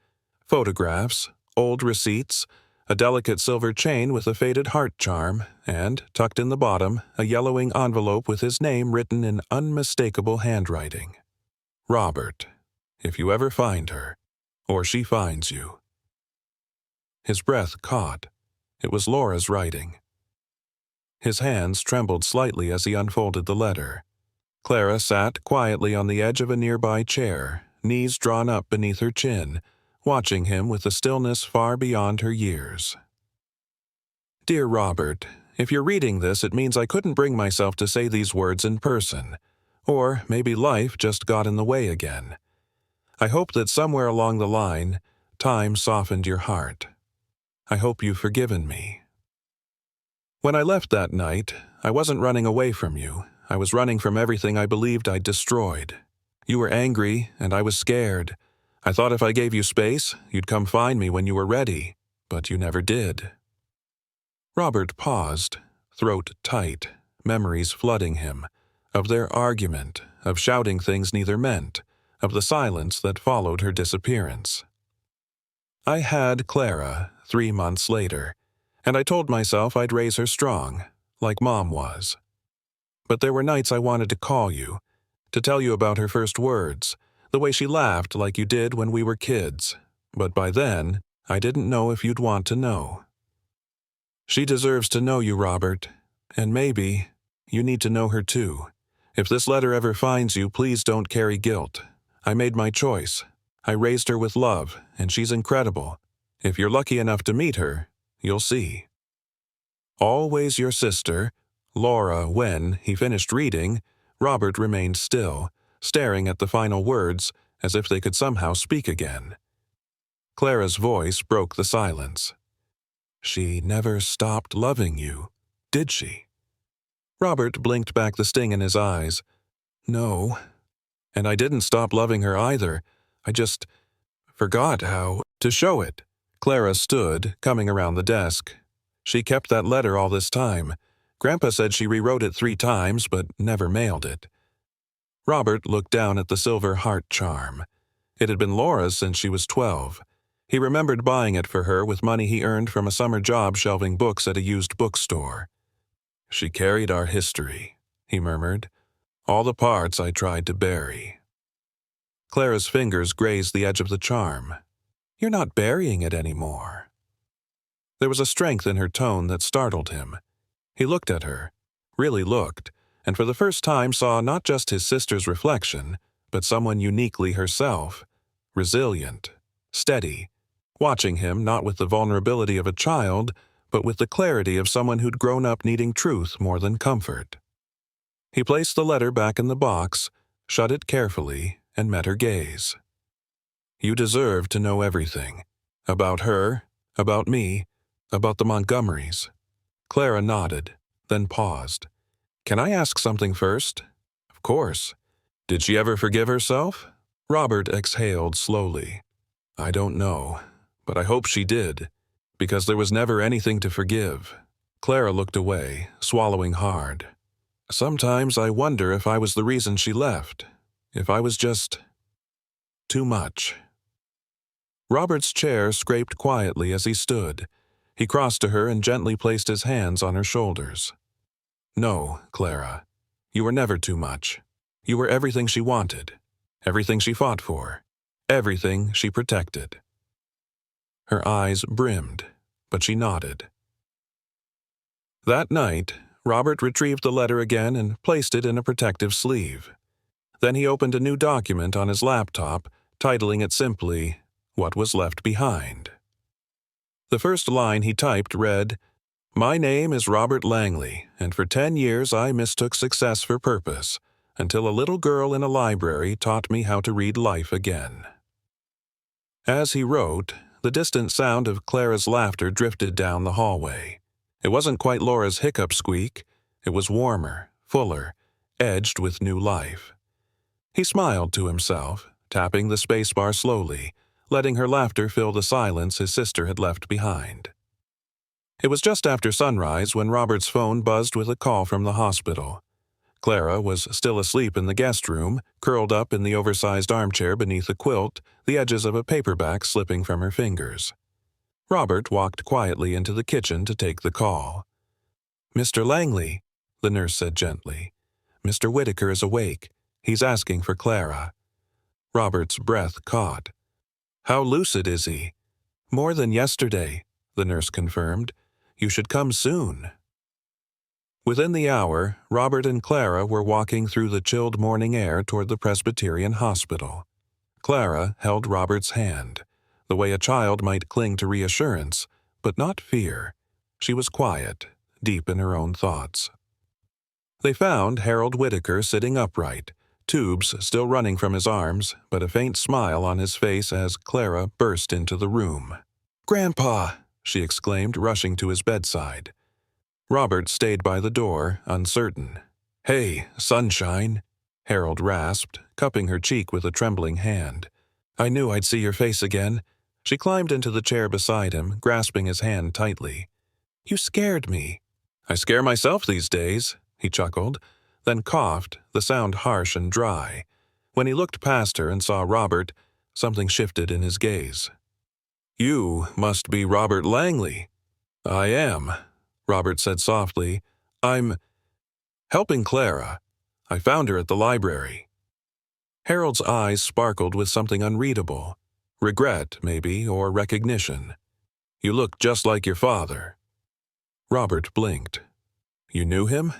Photographs, old receipts, a delicate silver chain with a faded heart charm, and, tucked in the bottom, a yellowing envelope with his name written in unmistakable handwriting. "Robert, if you ever find her, or she finds you." His breath caught. It was Laura's writing. His hands trembled slightly as he unfolded the letter. Clara sat quietly on the edge of a nearby chair, knees drawn up beneath her chin, watching him with a stillness far beyond her years. "Dear Robert, if you're reading this, it means I couldn't bring myself to say these words in person. Or maybe life just got in the way again. I hope that somewhere along the line, time softened your heart. I hope you've forgiven me. When I left that night, I wasn't running away from you. I was running from everything I believed I'd destroyed. You were angry, and I was scared. I thought if I gave you space, you'd come find me when you were ready, but you never did." Robert paused, throat tight, memories flooding him, of their argument, of shouting things neither meant, of the silence that followed her disappearance. "I had Clara 3 months later, and I told myself I'd raise her strong, like Mom was. But there were nights I wanted to call you, to tell you about her first words, the way she laughed like you did when we were kids. But by then, I didn't know if you'd want to know. She deserves to know you, Robert, and maybe you need to know her too. If this letter ever finds you, please don't carry guilt. I made my choice. I raised her with love, and she's incredible. If you're lucky enough to meet her, you'll see. Always your sister, Laura." When he finished reading, Robert remained still, staring at the final words as if they could somehow speak again. Clara's voice broke the silence. "She never stopped loving you, did she?" Robert blinked back the sting in his eyes. "No. And I didn't stop loving her either. I just forgot how to show it." Clara stood, coming around the desk. "She kept that letter all this time. Grandpa said she rewrote it 3 times, but never mailed it." Robert looked down at the silver heart charm. It had been Laura's since she was 12. He remembered buying it for her with money he earned from a summer job shelving books at a used bookstore. "She carried our history," he murmured. "All the parts I tried to bury." Clara's fingers grazed the edge of the charm. "You're not burying it anymore." There was a strength in her tone that startled him. He looked at her, really looked, and for the first time saw not just his sister's reflection, but someone uniquely herself, resilient, steady, watching him not with the vulnerability of a child, but with the clarity of someone who'd grown up needing truth more than comfort. He placed the letter back in the box, shut it carefully, and met her gaze. "You deserve to know everything. About her, about me, about the Montgomerys." Clara nodded, then paused. "Can I ask something first?" "Of course. Did she ever forgive herself?" Robert exhaled slowly. "I don't know, but I hope she did, because there was never anything to forgive." Clara looked away, swallowing hard. "Sometimes I wonder if I was the reason she left, if I was just too much." Robert's chair scraped quietly as he stood. He crossed to her and gently placed his hands on her shoulders. "No, Clara, you were never too much. You were everything she wanted, everything she fought for, everything she protected." Her eyes brimmed, but she nodded. That night, Robert retrieved the letter again and placed it in a protective sleeve. Then he opened a new document on his laptop, titling it simply, "What Was Left Behind." The first line he typed read, "My name is Robert Langley, and for 10 years I mistook success for purpose. until a little girl in a library taught me how to read life again." As he wrote, the distant sound of Clara's laughter drifted down the hallway. It wasn't quite Laura's hiccup squeak. It was warmer, fuller, edged with new life. He smiled to himself, tapping the spacebar slowly, letting her laughter fill the silence his sister had left behind. It was just after sunrise when Robert's phone buzzed with a call from the hospital. Clara was still asleep in the guest room, curled up in the oversized armchair beneath a quilt, the edges of a paperback slipping from her fingers. Robert walked quietly into the kitchen to take the call. "Mr. Langley," the nurse said gently. "Mr. Whitaker is awake. He's asking for Clara." Robert's breath caught. "How lucid is he?" "More than yesterday," the nurse confirmed. "You should come soon." Within the hour, Robert and Clara were walking through the chilled morning air toward the Presbyterian hospital. Clara held Robert's hand, the way a child might cling to reassurance, but not fear. She was quiet, deep in her own thoughts. They found Harold Whitaker sitting upright, tubes still running from his arms, but a faint smile on his face as Clara burst into the room. "Grandpa!" she exclaimed, rushing to his bedside. Robert stayed by the door, uncertain. "Hey, sunshine," Harold rasped, cupping her cheek with a trembling hand. "I knew I'd see your face again." She climbed into the chair beside him, grasping his hand tightly. "You scared me." "I scare myself these days," he chuckled, then coughed, the sound harsh and dry. When he looked past her and saw Robert, something shifted in his gaze. "You must be Robert Langley." "I am," Robert said softly. "I'm helping Clara. I found her at the library." Harold's eyes sparkled with something unreadable. Regret, maybe, or recognition. "You look just like your father." Robert blinked. "You knew him?"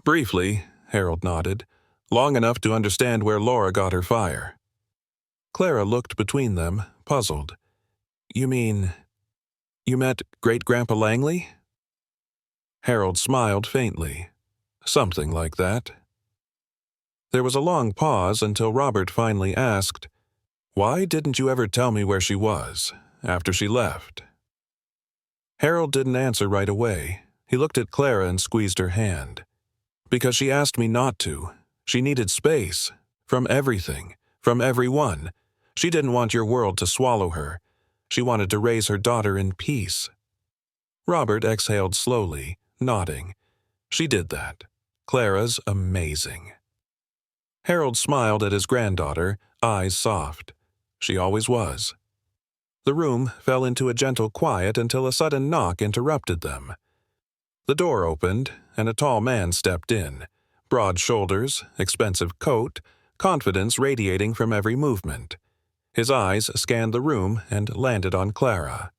"Briefly," Harold nodded. "Long enough to understand where Laura got her fire." Clara looked between them, puzzled. "You mean, you met Great-Grandpa Langley?" Harold smiled faintly. "Something like that." There was a long pause until Robert finally asked, "Why didn't you ever tell me where she was, after she left?" Harold didn't answer right away. He looked at Clara and squeezed her hand. "Because she asked me not to. She needed space. From everything. From everyone. She didn't want your world to swallow her. She wanted to raise her daughter in peace." Robert exhaled slowly, nodding. "She did that. Clara's amazing." Harold smiled at his granddaughter, eyes soft. She always was. The room fell into a gentle quiet until a sudden knock interrupted them. The door opened, and a tall man stepped in. Broad shoulders, expensive coat, confidence radiating from every movement. His eyes scanned the room and landed on Clara.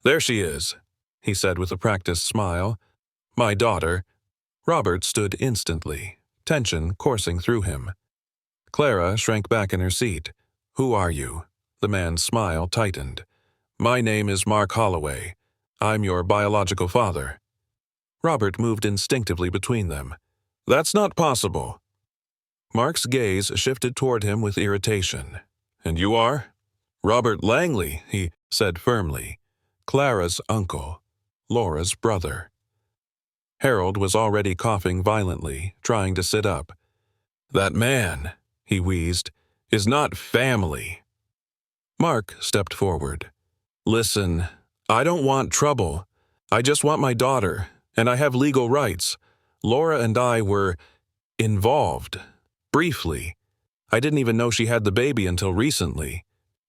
"There she is," he said with a practiced smile. "My daughter." Robert stood instantly, tension coursing through him. Clara shrank back in her seat. "Who are you?" The man's smile tightened. "My name is Mark Holloway. I'm your biological father." Robert moved instinctively between them. "That's not possible." Mark's gaze shifted toward him with irritation. "And you are?" "Robert Langley," he said firmly. "Clara's uncle. Laura's brother." Harold was already coughing violently, trying to sit up. "That man," he wheezed, "is not family." Mark stepped forward. "Listen, I don't want trouble. I just want my daughter, and I have legal rights. Laura and I were involved. Briefly. I didn't even know she had the baby until recently."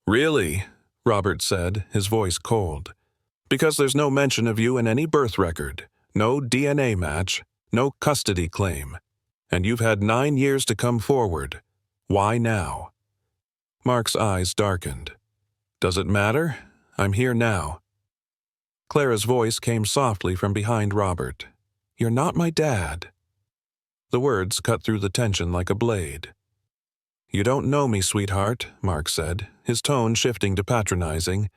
"Really?" Robert said, his voice cold. "Because there's no mention of you in any birth record, no DNA match, no custody claim. And you've had 9 years to come forward. Why now?" Mark's eyes darkened. "Does it matter? I'm here now." Clara's voice came softly from behind Robert. "You're not my dad." The words cut through the tension like a blade. "You don't know me, sweetheart," Mark said, his tone shifting to patronizing.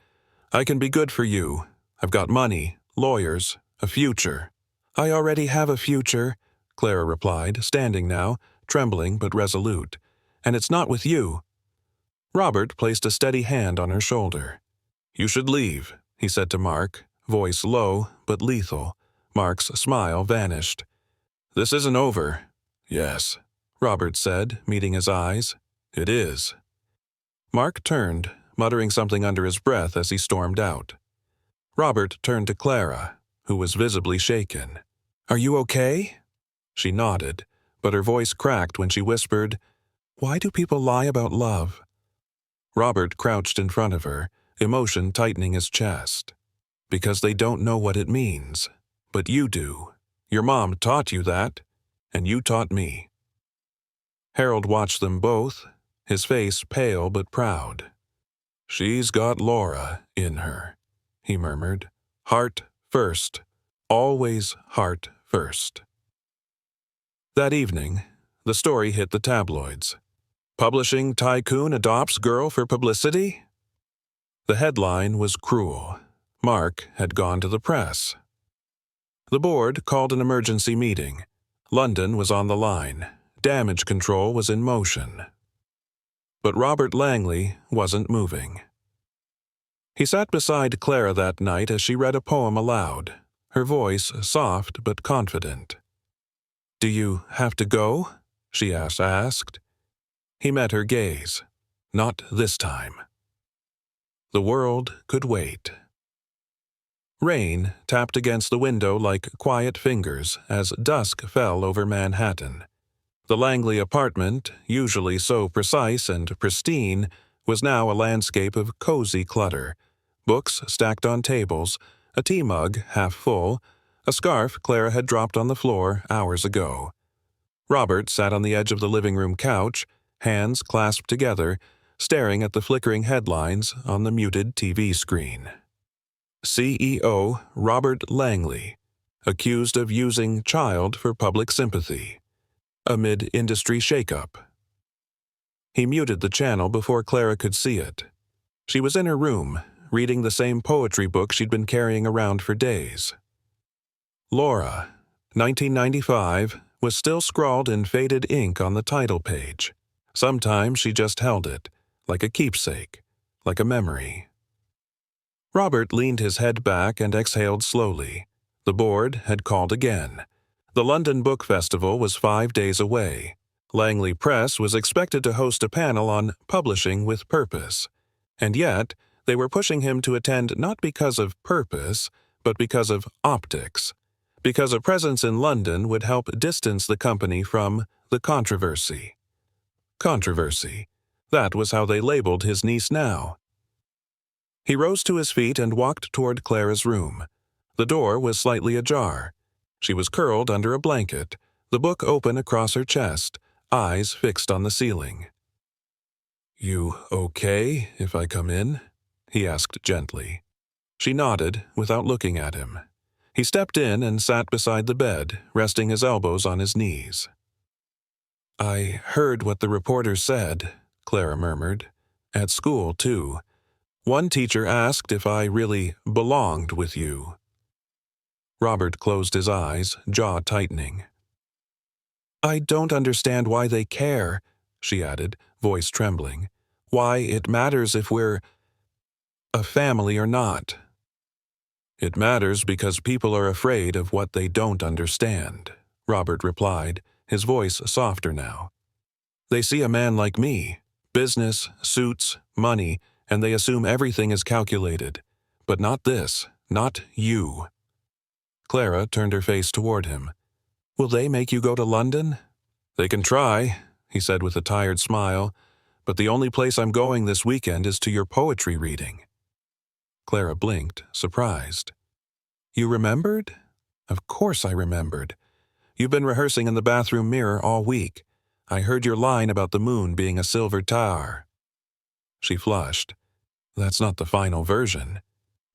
"I can be good for you. I've got money, lawyers, a future." "I already have a future," Clara replied, standing now, trembling but resolute. "And it's not with you." Robert placed a steady hand on her shoulder. "You should leave," he said to Mark, voice low but lethal. Mark's smile vanished. "This isn't over." "Yes," Robert said, meeting his eyes. "It is." Mark turned, muttering something under his breath as he stormed out. Robert turned to Clara, who was visibly shaken. "Are you okay?" She nodded, but her voice cracked when she whispered, "Why do people lie about love?" Robert crouched in front of her, emotion tightening his chest. "Because they don't know what it means. But you do. Your mom taught you that, and you taught me." Harold watched them both, his face pale but proud. "She's got Laura in her," he murmured. "Heart first. Always heart first." That evening, the story hit the tabloids. "Publishing tycoon adopts girl for publicity?" The headline was cruel. Mark had gone to the press. The board called an emergency meeting. London was on the line. Damage control was in motion. But Robert Langley wasn't moving. He sat beside Clara that night as she read a poem aloud, her voice soft but confident. "Do you have to go?" she asked. He met her gaze. "Not this time." The world could wait. Rain tapped against the window like quiet fingers as dusk fell over Manhattan. The Langley apartment, usually so precise and pristine, was now a landscape of cozy clutter. Books stacked on tables, a tea mug half full, a scarf Clara had dropped on the floor hours ago. Robert sat on the edge of the living room couch, hands clasped together, staring at the flickering headlines on the muted TV screen. CEO Robert Langley, accused of using child for public sympathy. Amid industry shakeup. He muted the channel before Clara could see it. She was in her room, reading the same poetry book she'd been carrying around for days. Laura, 1995, was still scrawled in faded ink on the title page. Sometimes she just held it, like a keepsake, like a memory. Robert leaned his head back and exhaled slowly. The board had called again. The London Book Festival was 5 days away. Langley Press was expected to host a panel on publishing with purpose. And yet, they were pushing him to attend not because of purpose, but because of optics. Because a presence in London would help distance the company from the controversy. Controversy. That was how they labeled his niece now. He rose to his feet and walked toward Clara's room. The door was slightly ajar. She was curled under a blanket, the book open across her chest, eyes fixed on the ceiling. "You okay if I come in?" he asked gently. She nodded without looking at him. He stepped in and sat beside the bed, resting his elbows on his knees. "I heard what the reporter said," Clara murmured. "At school, too. One teacher asked if I really belonged with you." Robert closed his eyes, jaw tightening. "I don't understand why they care," she added, voice trembling. "Why it matters if we're a family or not." "It matters because people are afraid of what they don't understand," Robert replied, his voice softer now. "They see a man like me, business, suits, money, and they assume everything is calculated. But not this, not you." Clara turned her face toward him. "Will they make you go to London?" "They can try," he said with a tired smile, "but the only place I'm going this weekend is to your poetry reading." Clara blinked, surprised. "You remembered?" "Of course I remembered. You've been rehearsing in the bathroom mirror all week. I heard your line about the moon being a silver tower." She flushed. "That's not the final version."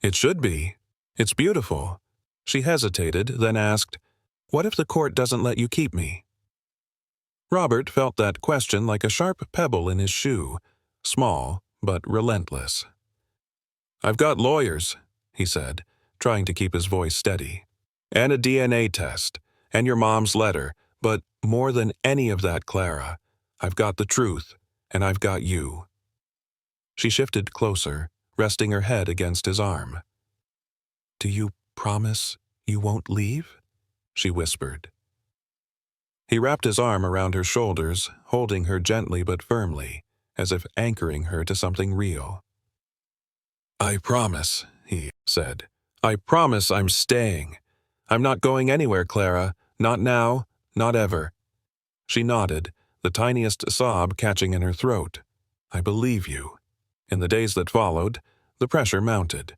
"It should be. It's beautiful." She hesitated, then asked, "What if the court doesn't let you keep me?" Robert felt that question like a sharp pebble in his shoe, small but relentless. "I've got lawyers," he said, trying to keep his voice steady. "And a DNA test, and your mom's letter, But more than any of that, Clara, I've got the truth, and I've got you." She shifted closer, resting her head against his arm. "Do you promise you won't leave?" she whispered. He wrapped his arm around her shoulders, holding her gently but firmly, as if anchoring her to something real. "I promise," he said. "I promise I'm staying. I'm not going anywhere, Clara. Not now, not ever." She nodded, the tiniest sob catching in her throat. "I believe you." In the days that followed, the pressure mounted.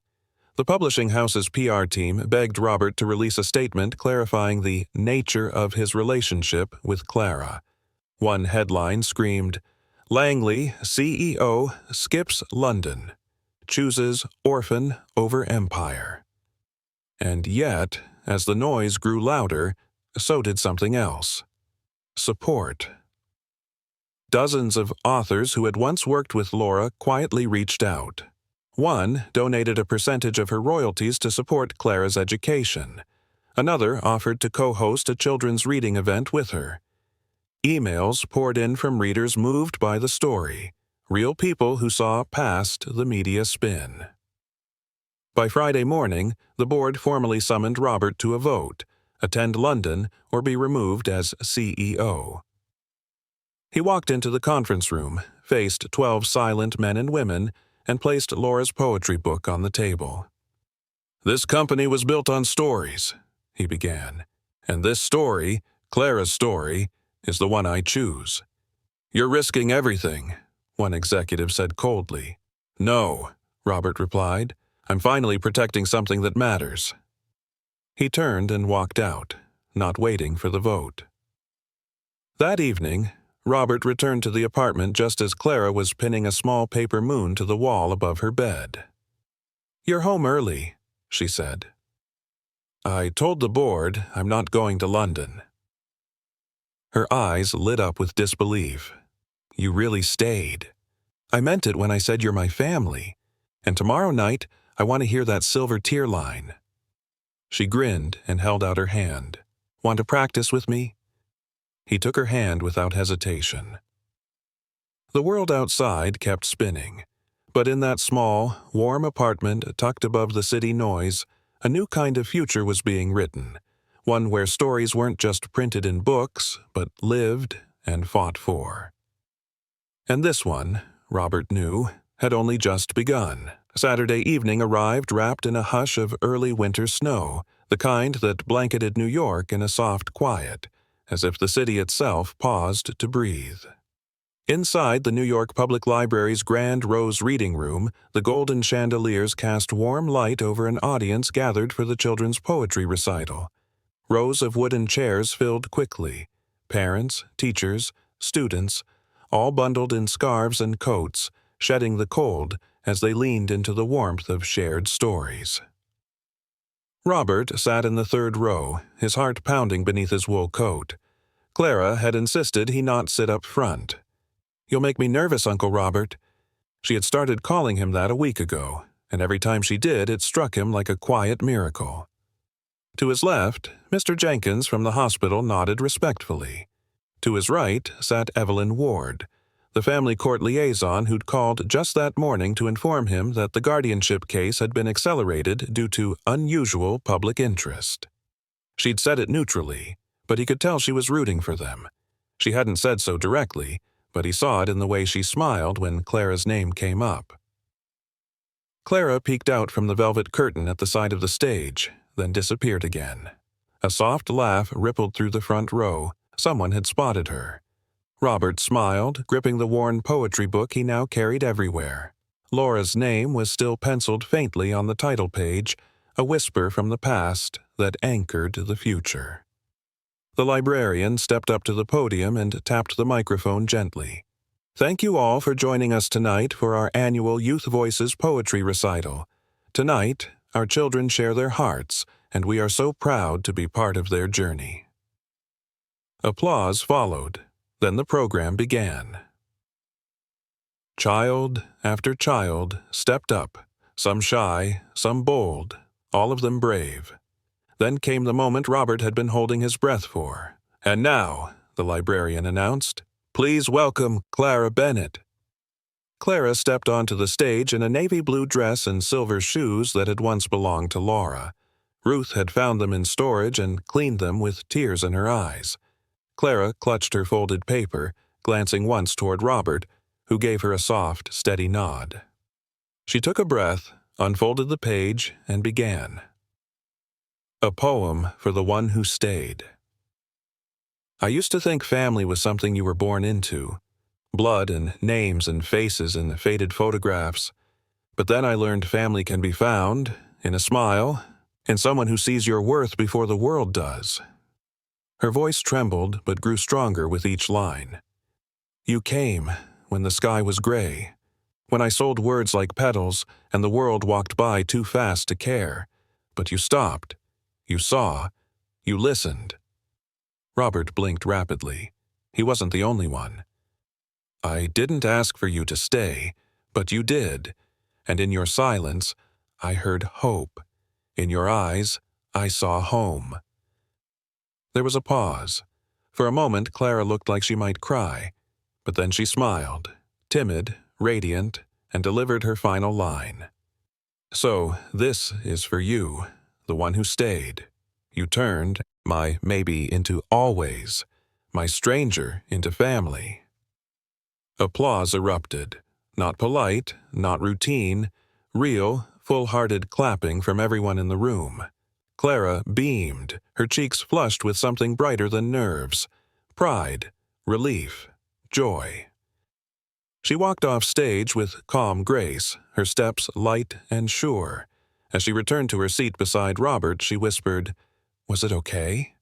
The publishing house's PR team begged Robert to release a statement clarifying the nature of his relationship with Clara. One headline screamed, "Langley, CEO, skips London. Chooses orphan over empire." And yet, as the noise grew louder, so did something else. Support. Dozens of authors who had once worked with Laura quietly reached out. One donated a percentage of her royalties to support Clara's education. Another offered to co-host a children's reading event with her. Emails poured in from readers moved by the story, real people who saw past the media spin. By Friday morning, the board formally summoned Robert to a vote, attend London or be removed as CEO. He walked into the conference room, faced 12 silent men and women, and placed Laura's poetry book on the table. "This company was built on stories," he began, "and this story, Clara's story, is the one I choose." "You're risking everything," one executive said coldly. "No," Robert replied. "I'm finally protecting something that matters." He turned and walked out, not waiting for the vote. That evening, Robert returned to the apartment just as Clara was pinning a small paper moon to the wall above her bed. "You're home early," she said. "I told the board I'm not going to London." Her eyes lit up with disbelief. "You really stayed. I meant it when I said you're my family. And tomorrow night, I want to hear that silver tear line." She grinned and held out her hand. "Want to practice with me?" He took her hand without hesitation. The world outside kept spinning, but in that small, warm apartment tucked above the city noise, a new kind of future was being written, one where stories weren't just printed in books, but lived and fought for. And this one, Robert knew, had only just begun. Saturday evening arrived wrapped in a hush of early winter snow, the kind that blanketed New York in a soft quiet, as if the city itself paused to breathe. Inside the New York Public Library's grand rose reading room, the golden chandeliers cast warm light over an audience gathered for the children's poetry recital. Rows of wooden chairs filled quickly. Parents, teachers, students, all bundled in scarves and coats, shedding the cold as they leaned into the warmth of shared stories. Robert sat in the third row, his heart pounding beneath his wool coat. Clara had insisted he not sit up front. "You'll make me nervous, Uncle Robert." She had started calling him that a week ago, and every time she did, it struck him like a quiet miracle. To his left, Mr. Jenkins from the hospital nodded respectfully. To his right sat Evelyn Ward, the family court liaison who'd called just that morning to inform him that the guardianship case had been accelerated due to unusual public interest. She'd said it neutrally, but he could tell she was rooting for them. She hadn't said so directly, but he saw it in the way she smiled when Clara's name came up. Clara peeked out from the velvet curtain at the side of the stage, then disappeared again. A soft laugh rippled through the front row. Someone had spotted her. Robert smiled, gripping the worn poetry book he now carried everywhere. Laura's name was still penciled faintly on the title page, a whisper from the past that anchored the future. The librarian stepped up to the podium and tapped the microphone gently. "Thank you all for joining us tonight for our annual Youth Voices poetry recital. Tonight, our children share their hearts, and we are so proud to be part of their journey." Applause followed. Then the program began. Child after child stepped up, some shy, some bold, all of them brave. Then came the moment Robert had been holding his breath for, "And now," the librarian announced, "please welcome Clara Bennett." Clara stepped onto the stage in a navy blue dress and silver shoes that had once belonged to Laura. Ruth had found them in storage and cleaned them with tears in her eyes. Clara clutched her folded paper, glancing once toward Robert, who gave her a soft, steady nod. She took a breath, unfolded the page, and began. A poem for the one who stayed. I used to think family was something you were born into. Blood and names and faces and faded photographs. But then I learned family can be found in a smile, in someone who sees your worth before the world does. Her voice trembled but grew stronger with each line. You came when the sky was gray, when I sold words like petals and the world walked by too fast to care. But you stopped. You saw. You listened. Robert blinked rapidly. He wasn't the only one. I didn't ask for you to stay, but you did, and in your silence, I heard hope. In your eyes, I saw home. There was a pause. For a moment, Clara looked like she might cry, but then she smiled, timid, radiant, and delivered her final line. So, this is for you, the one who stayed. You turned my maybe into always, my stranger into family. Applause erupted. Not polite, not routine, real, full-hearted clapping from everyone in the room. Clara beamed, her cheeks flushed with something brighter than nerves. Pride, relief, joy. She walked off stage with calm grace, her steps light and sure. As she returned to her seat beside Robert, she whispered, "Was it okay?"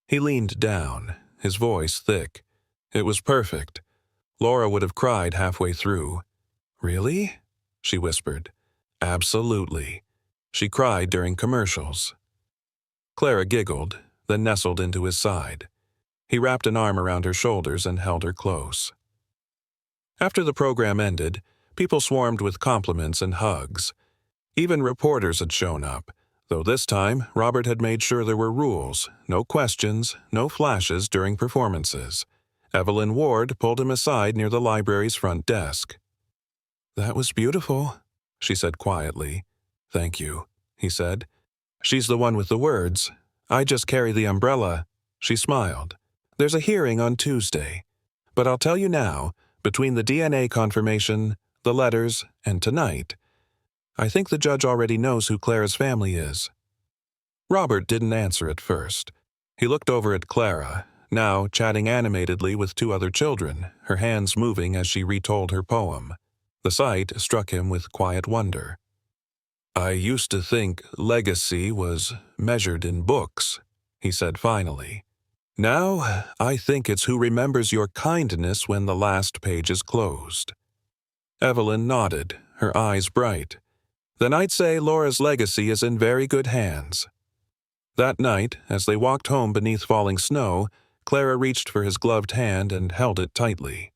He leaned down, his voice thick. It was perfect. Laura would have cried halfway through. "Really?" she whispered. "Absolutely. She cried during commercials." Clara giggled, then nestled into his side. He wrapped an arm around her shoulders and held her close. After the program ended, people swarmed with compliments and hugs. Even reporters had shown up, though this time Robert had made sure there were rules, no questions, no flashes during performances. Evelyn Ward pulled him aside near the library's front desk. "That was beautiful," she said quietly. "Thank you," he said. "She's the one with the words. I just carry the umbrella." She smiled. "There's a hearing on Tuesday. But I'll tell you now, between the DNA confirmation, the letters, and tonight, I think the judge already knows who Clara's family is." Robert didn't answer at first. He looked over at Clara, now chatting animatedly with two other children, her hands moving as she retold her poem. The sight struck him with quiet wonder. "I used to think legacy was measured in books," he said finally. "Now I think it's who remembers your kindness when the last page is closed." Evelyn nodded, her eyes bright. "Then I'd say Laura's legacy is in very good hands." That night, as they walked home beneath falling snow, Clara reached for his gloved hand and held it tightly.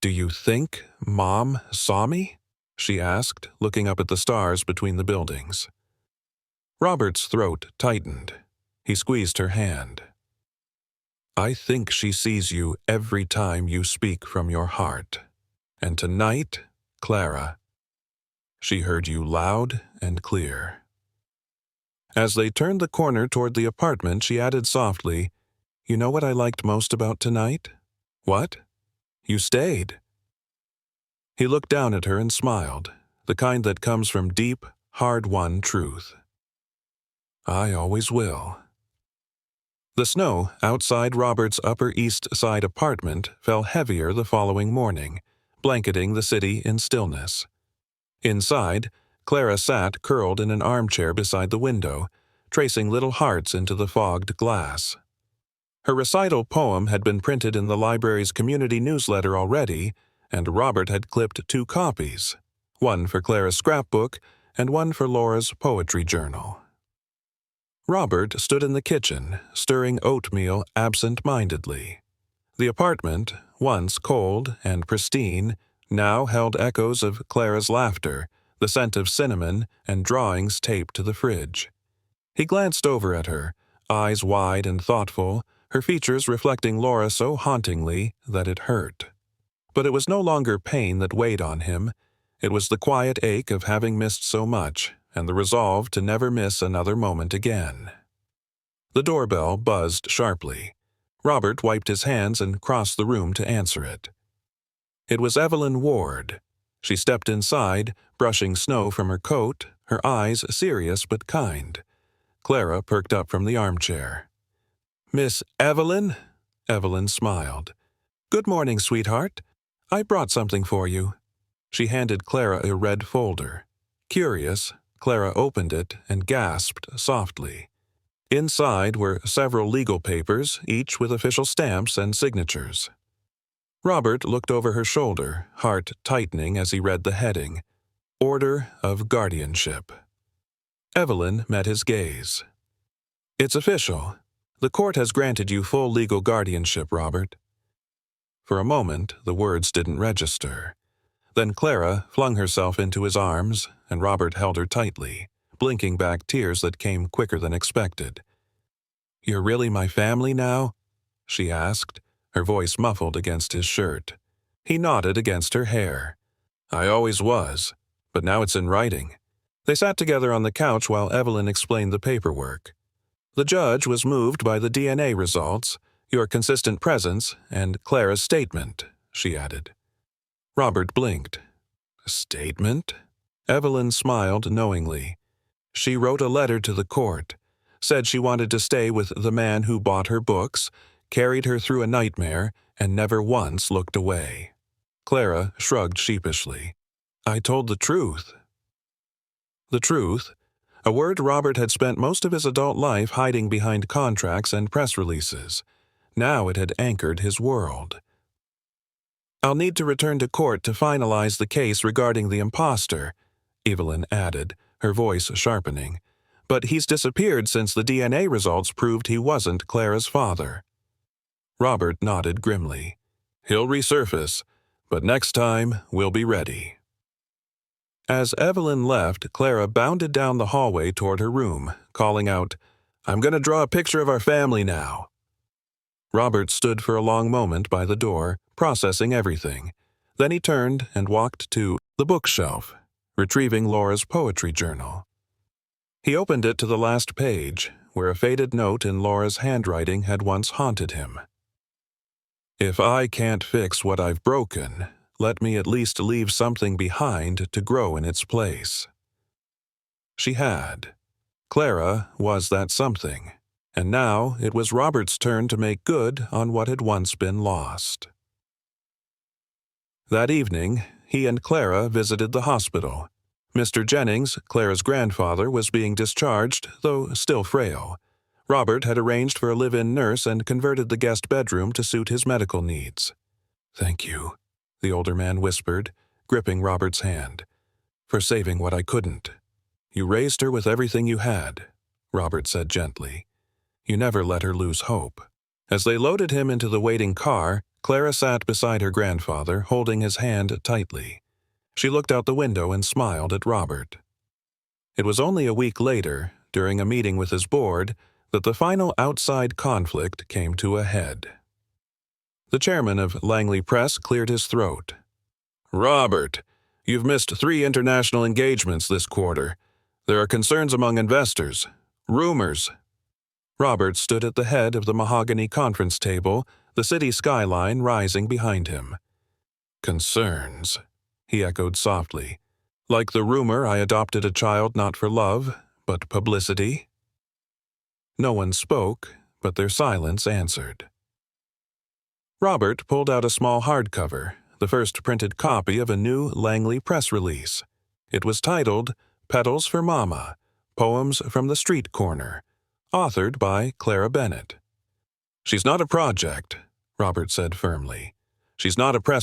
"Do you think Mom saw me?" she asked, looking up at the stars between the buildings. Robert's throat tightened. He squeezed her hand. "I think she sees you every time you speak from your heart. And tonight, Clara, she heard you loud and clear." As they turned the corner toward the apartment, she added softly, "You know what I liked most about tonight?" "What?" "You stayed." He looked down at her and smiled, the kind that comes from deep, hard-won truth. "I always will." The snow outside Robert's Upper East Side apartment fell heavier the following morning, blanketing the city in stillness. Inside, Clara sat curled in an armchair beside the window, tracing little hearts into the fogged glass. Her recital poem had been printed in the library's community newsletter already, and Robert had clipped 2 copies, one for Clara's scrapbook and one for Laura's poetry journal. Robert stood in the kitchen, stirring oatmeal absent-mindedly. The apartment, once cold and pristine, now held echoes of Clara's laughter, the scent of cinnamon, and drawings taped to the fridge. He glanced over at her, eyes wide and thoughtful, her features reflecting Laura so hauntingly that it hurt. But it was no longer pain that weighed on him. It was the quiet ache of having missed so much and the resolve to never miss another moment again. The doorbell buzzed sharply. Robert wiped his hands and crossed the room to answer it. It was Evelyn Ward. She stepped inside, brushing snow from her coat, her eyes serious but kind. Clara perked up from the armchair. "Miss Evelyn?" Evelyn smiled. "Good morning, sweetheart. I brought something for you." She handed Clara a red folder. Curious, Clara opened it and gasped softly. Inside were several legal papers, each with official stamps and signatures. Robert looked over her shoulder, heart tightening as he read the heading, Order of Guardianship. Evelyn met his gaze. "It's official. The court has granted you full legal guardianship, Robert." For a moment, the words didn't register. Then Clara flung herself into his arms, and Robert held her tightly, blinking back tears that came quicker than expected. "You're really my family now?" she asked, her voice muffled against his shirt. He nodded against her hair. "I always was, but now it's in writing." They sat together on the couch while Evelyn explained the paperwork. The judge was moved by the DNA results, your consistent presence, and Clara's statement, she added. Robert blinked. "A statement?" Evelyn smiled knowingly. "She wrote a letter to the court, said she wanted to stay with the man who bought her books, carried her through a nightmare, and never once looked away." Clara shrugged sheepishly. "I told the truth." The truth? A word Robert had spent most of his adult life hiding behind contracts and press releases. Now it had anchored his world. "I'll need to return to court to finalize the case regarding the imposter," Evelyn added, her voice sharpening. "But he's disappeared since the DNA results proved he wasn't Clara's father." Robert nodded grimly. "He'll resurface, but next time we'll be ready." As Evelyn left, Clara bounded down the hallway toward her room, calling out, "I'm going to draw a picture of our family now." Robert stood for a long moment by the door, processing everything. Then he turned and walked to the bookshelf, retrieving Laura's poetry journal. He opened it to the last page, where a faded note in Laura's handwriting had once haunted him. "If I can't fix what I've broken, let me at least leave something behind to grow in its place." She had. Clara was that something, and now it was Robert's turn to make good on what had once been lost. That evening, he and Clara visited the hospital. Mr. Jennings, Clara's grandfather, was being discharged, though still frail. Robert had arranged for a live-in nurse and converted the guest bedroom to suit his medical needs. "Thank you," the older man whispered, gripping Robert's hand, "for saving what I couldn't. You raised her with everything you had," Robert said gently. "You never let her lose hope." As they loaded him into the waiting car, Clara sat beside her grandfather, holding his hand tightly. She looked out the window and smiled at Robert. It was only a week later, during a meeting with his board, that the final outside conflict came to a head. The chairman of Langley Press cleared his throat. "Robert, you've missed 3 international engagements this quarter. There are concerns among investors. Rumors." Robert stood at the head of the mahogany conference table, the city skyline rising behind him. "Concerns," he echoed softly. "Like the rumor I adopted a child not for love, but publicity?" No one spoke, but their silence answered. Robert pulled out a small hardcover, the first printed copy of a new Langley press release. It was titled Petals for Mama, Poems from the Street Corner, authored by Clara Bennett. "She's not a project," Robert said firmly. "She's not a press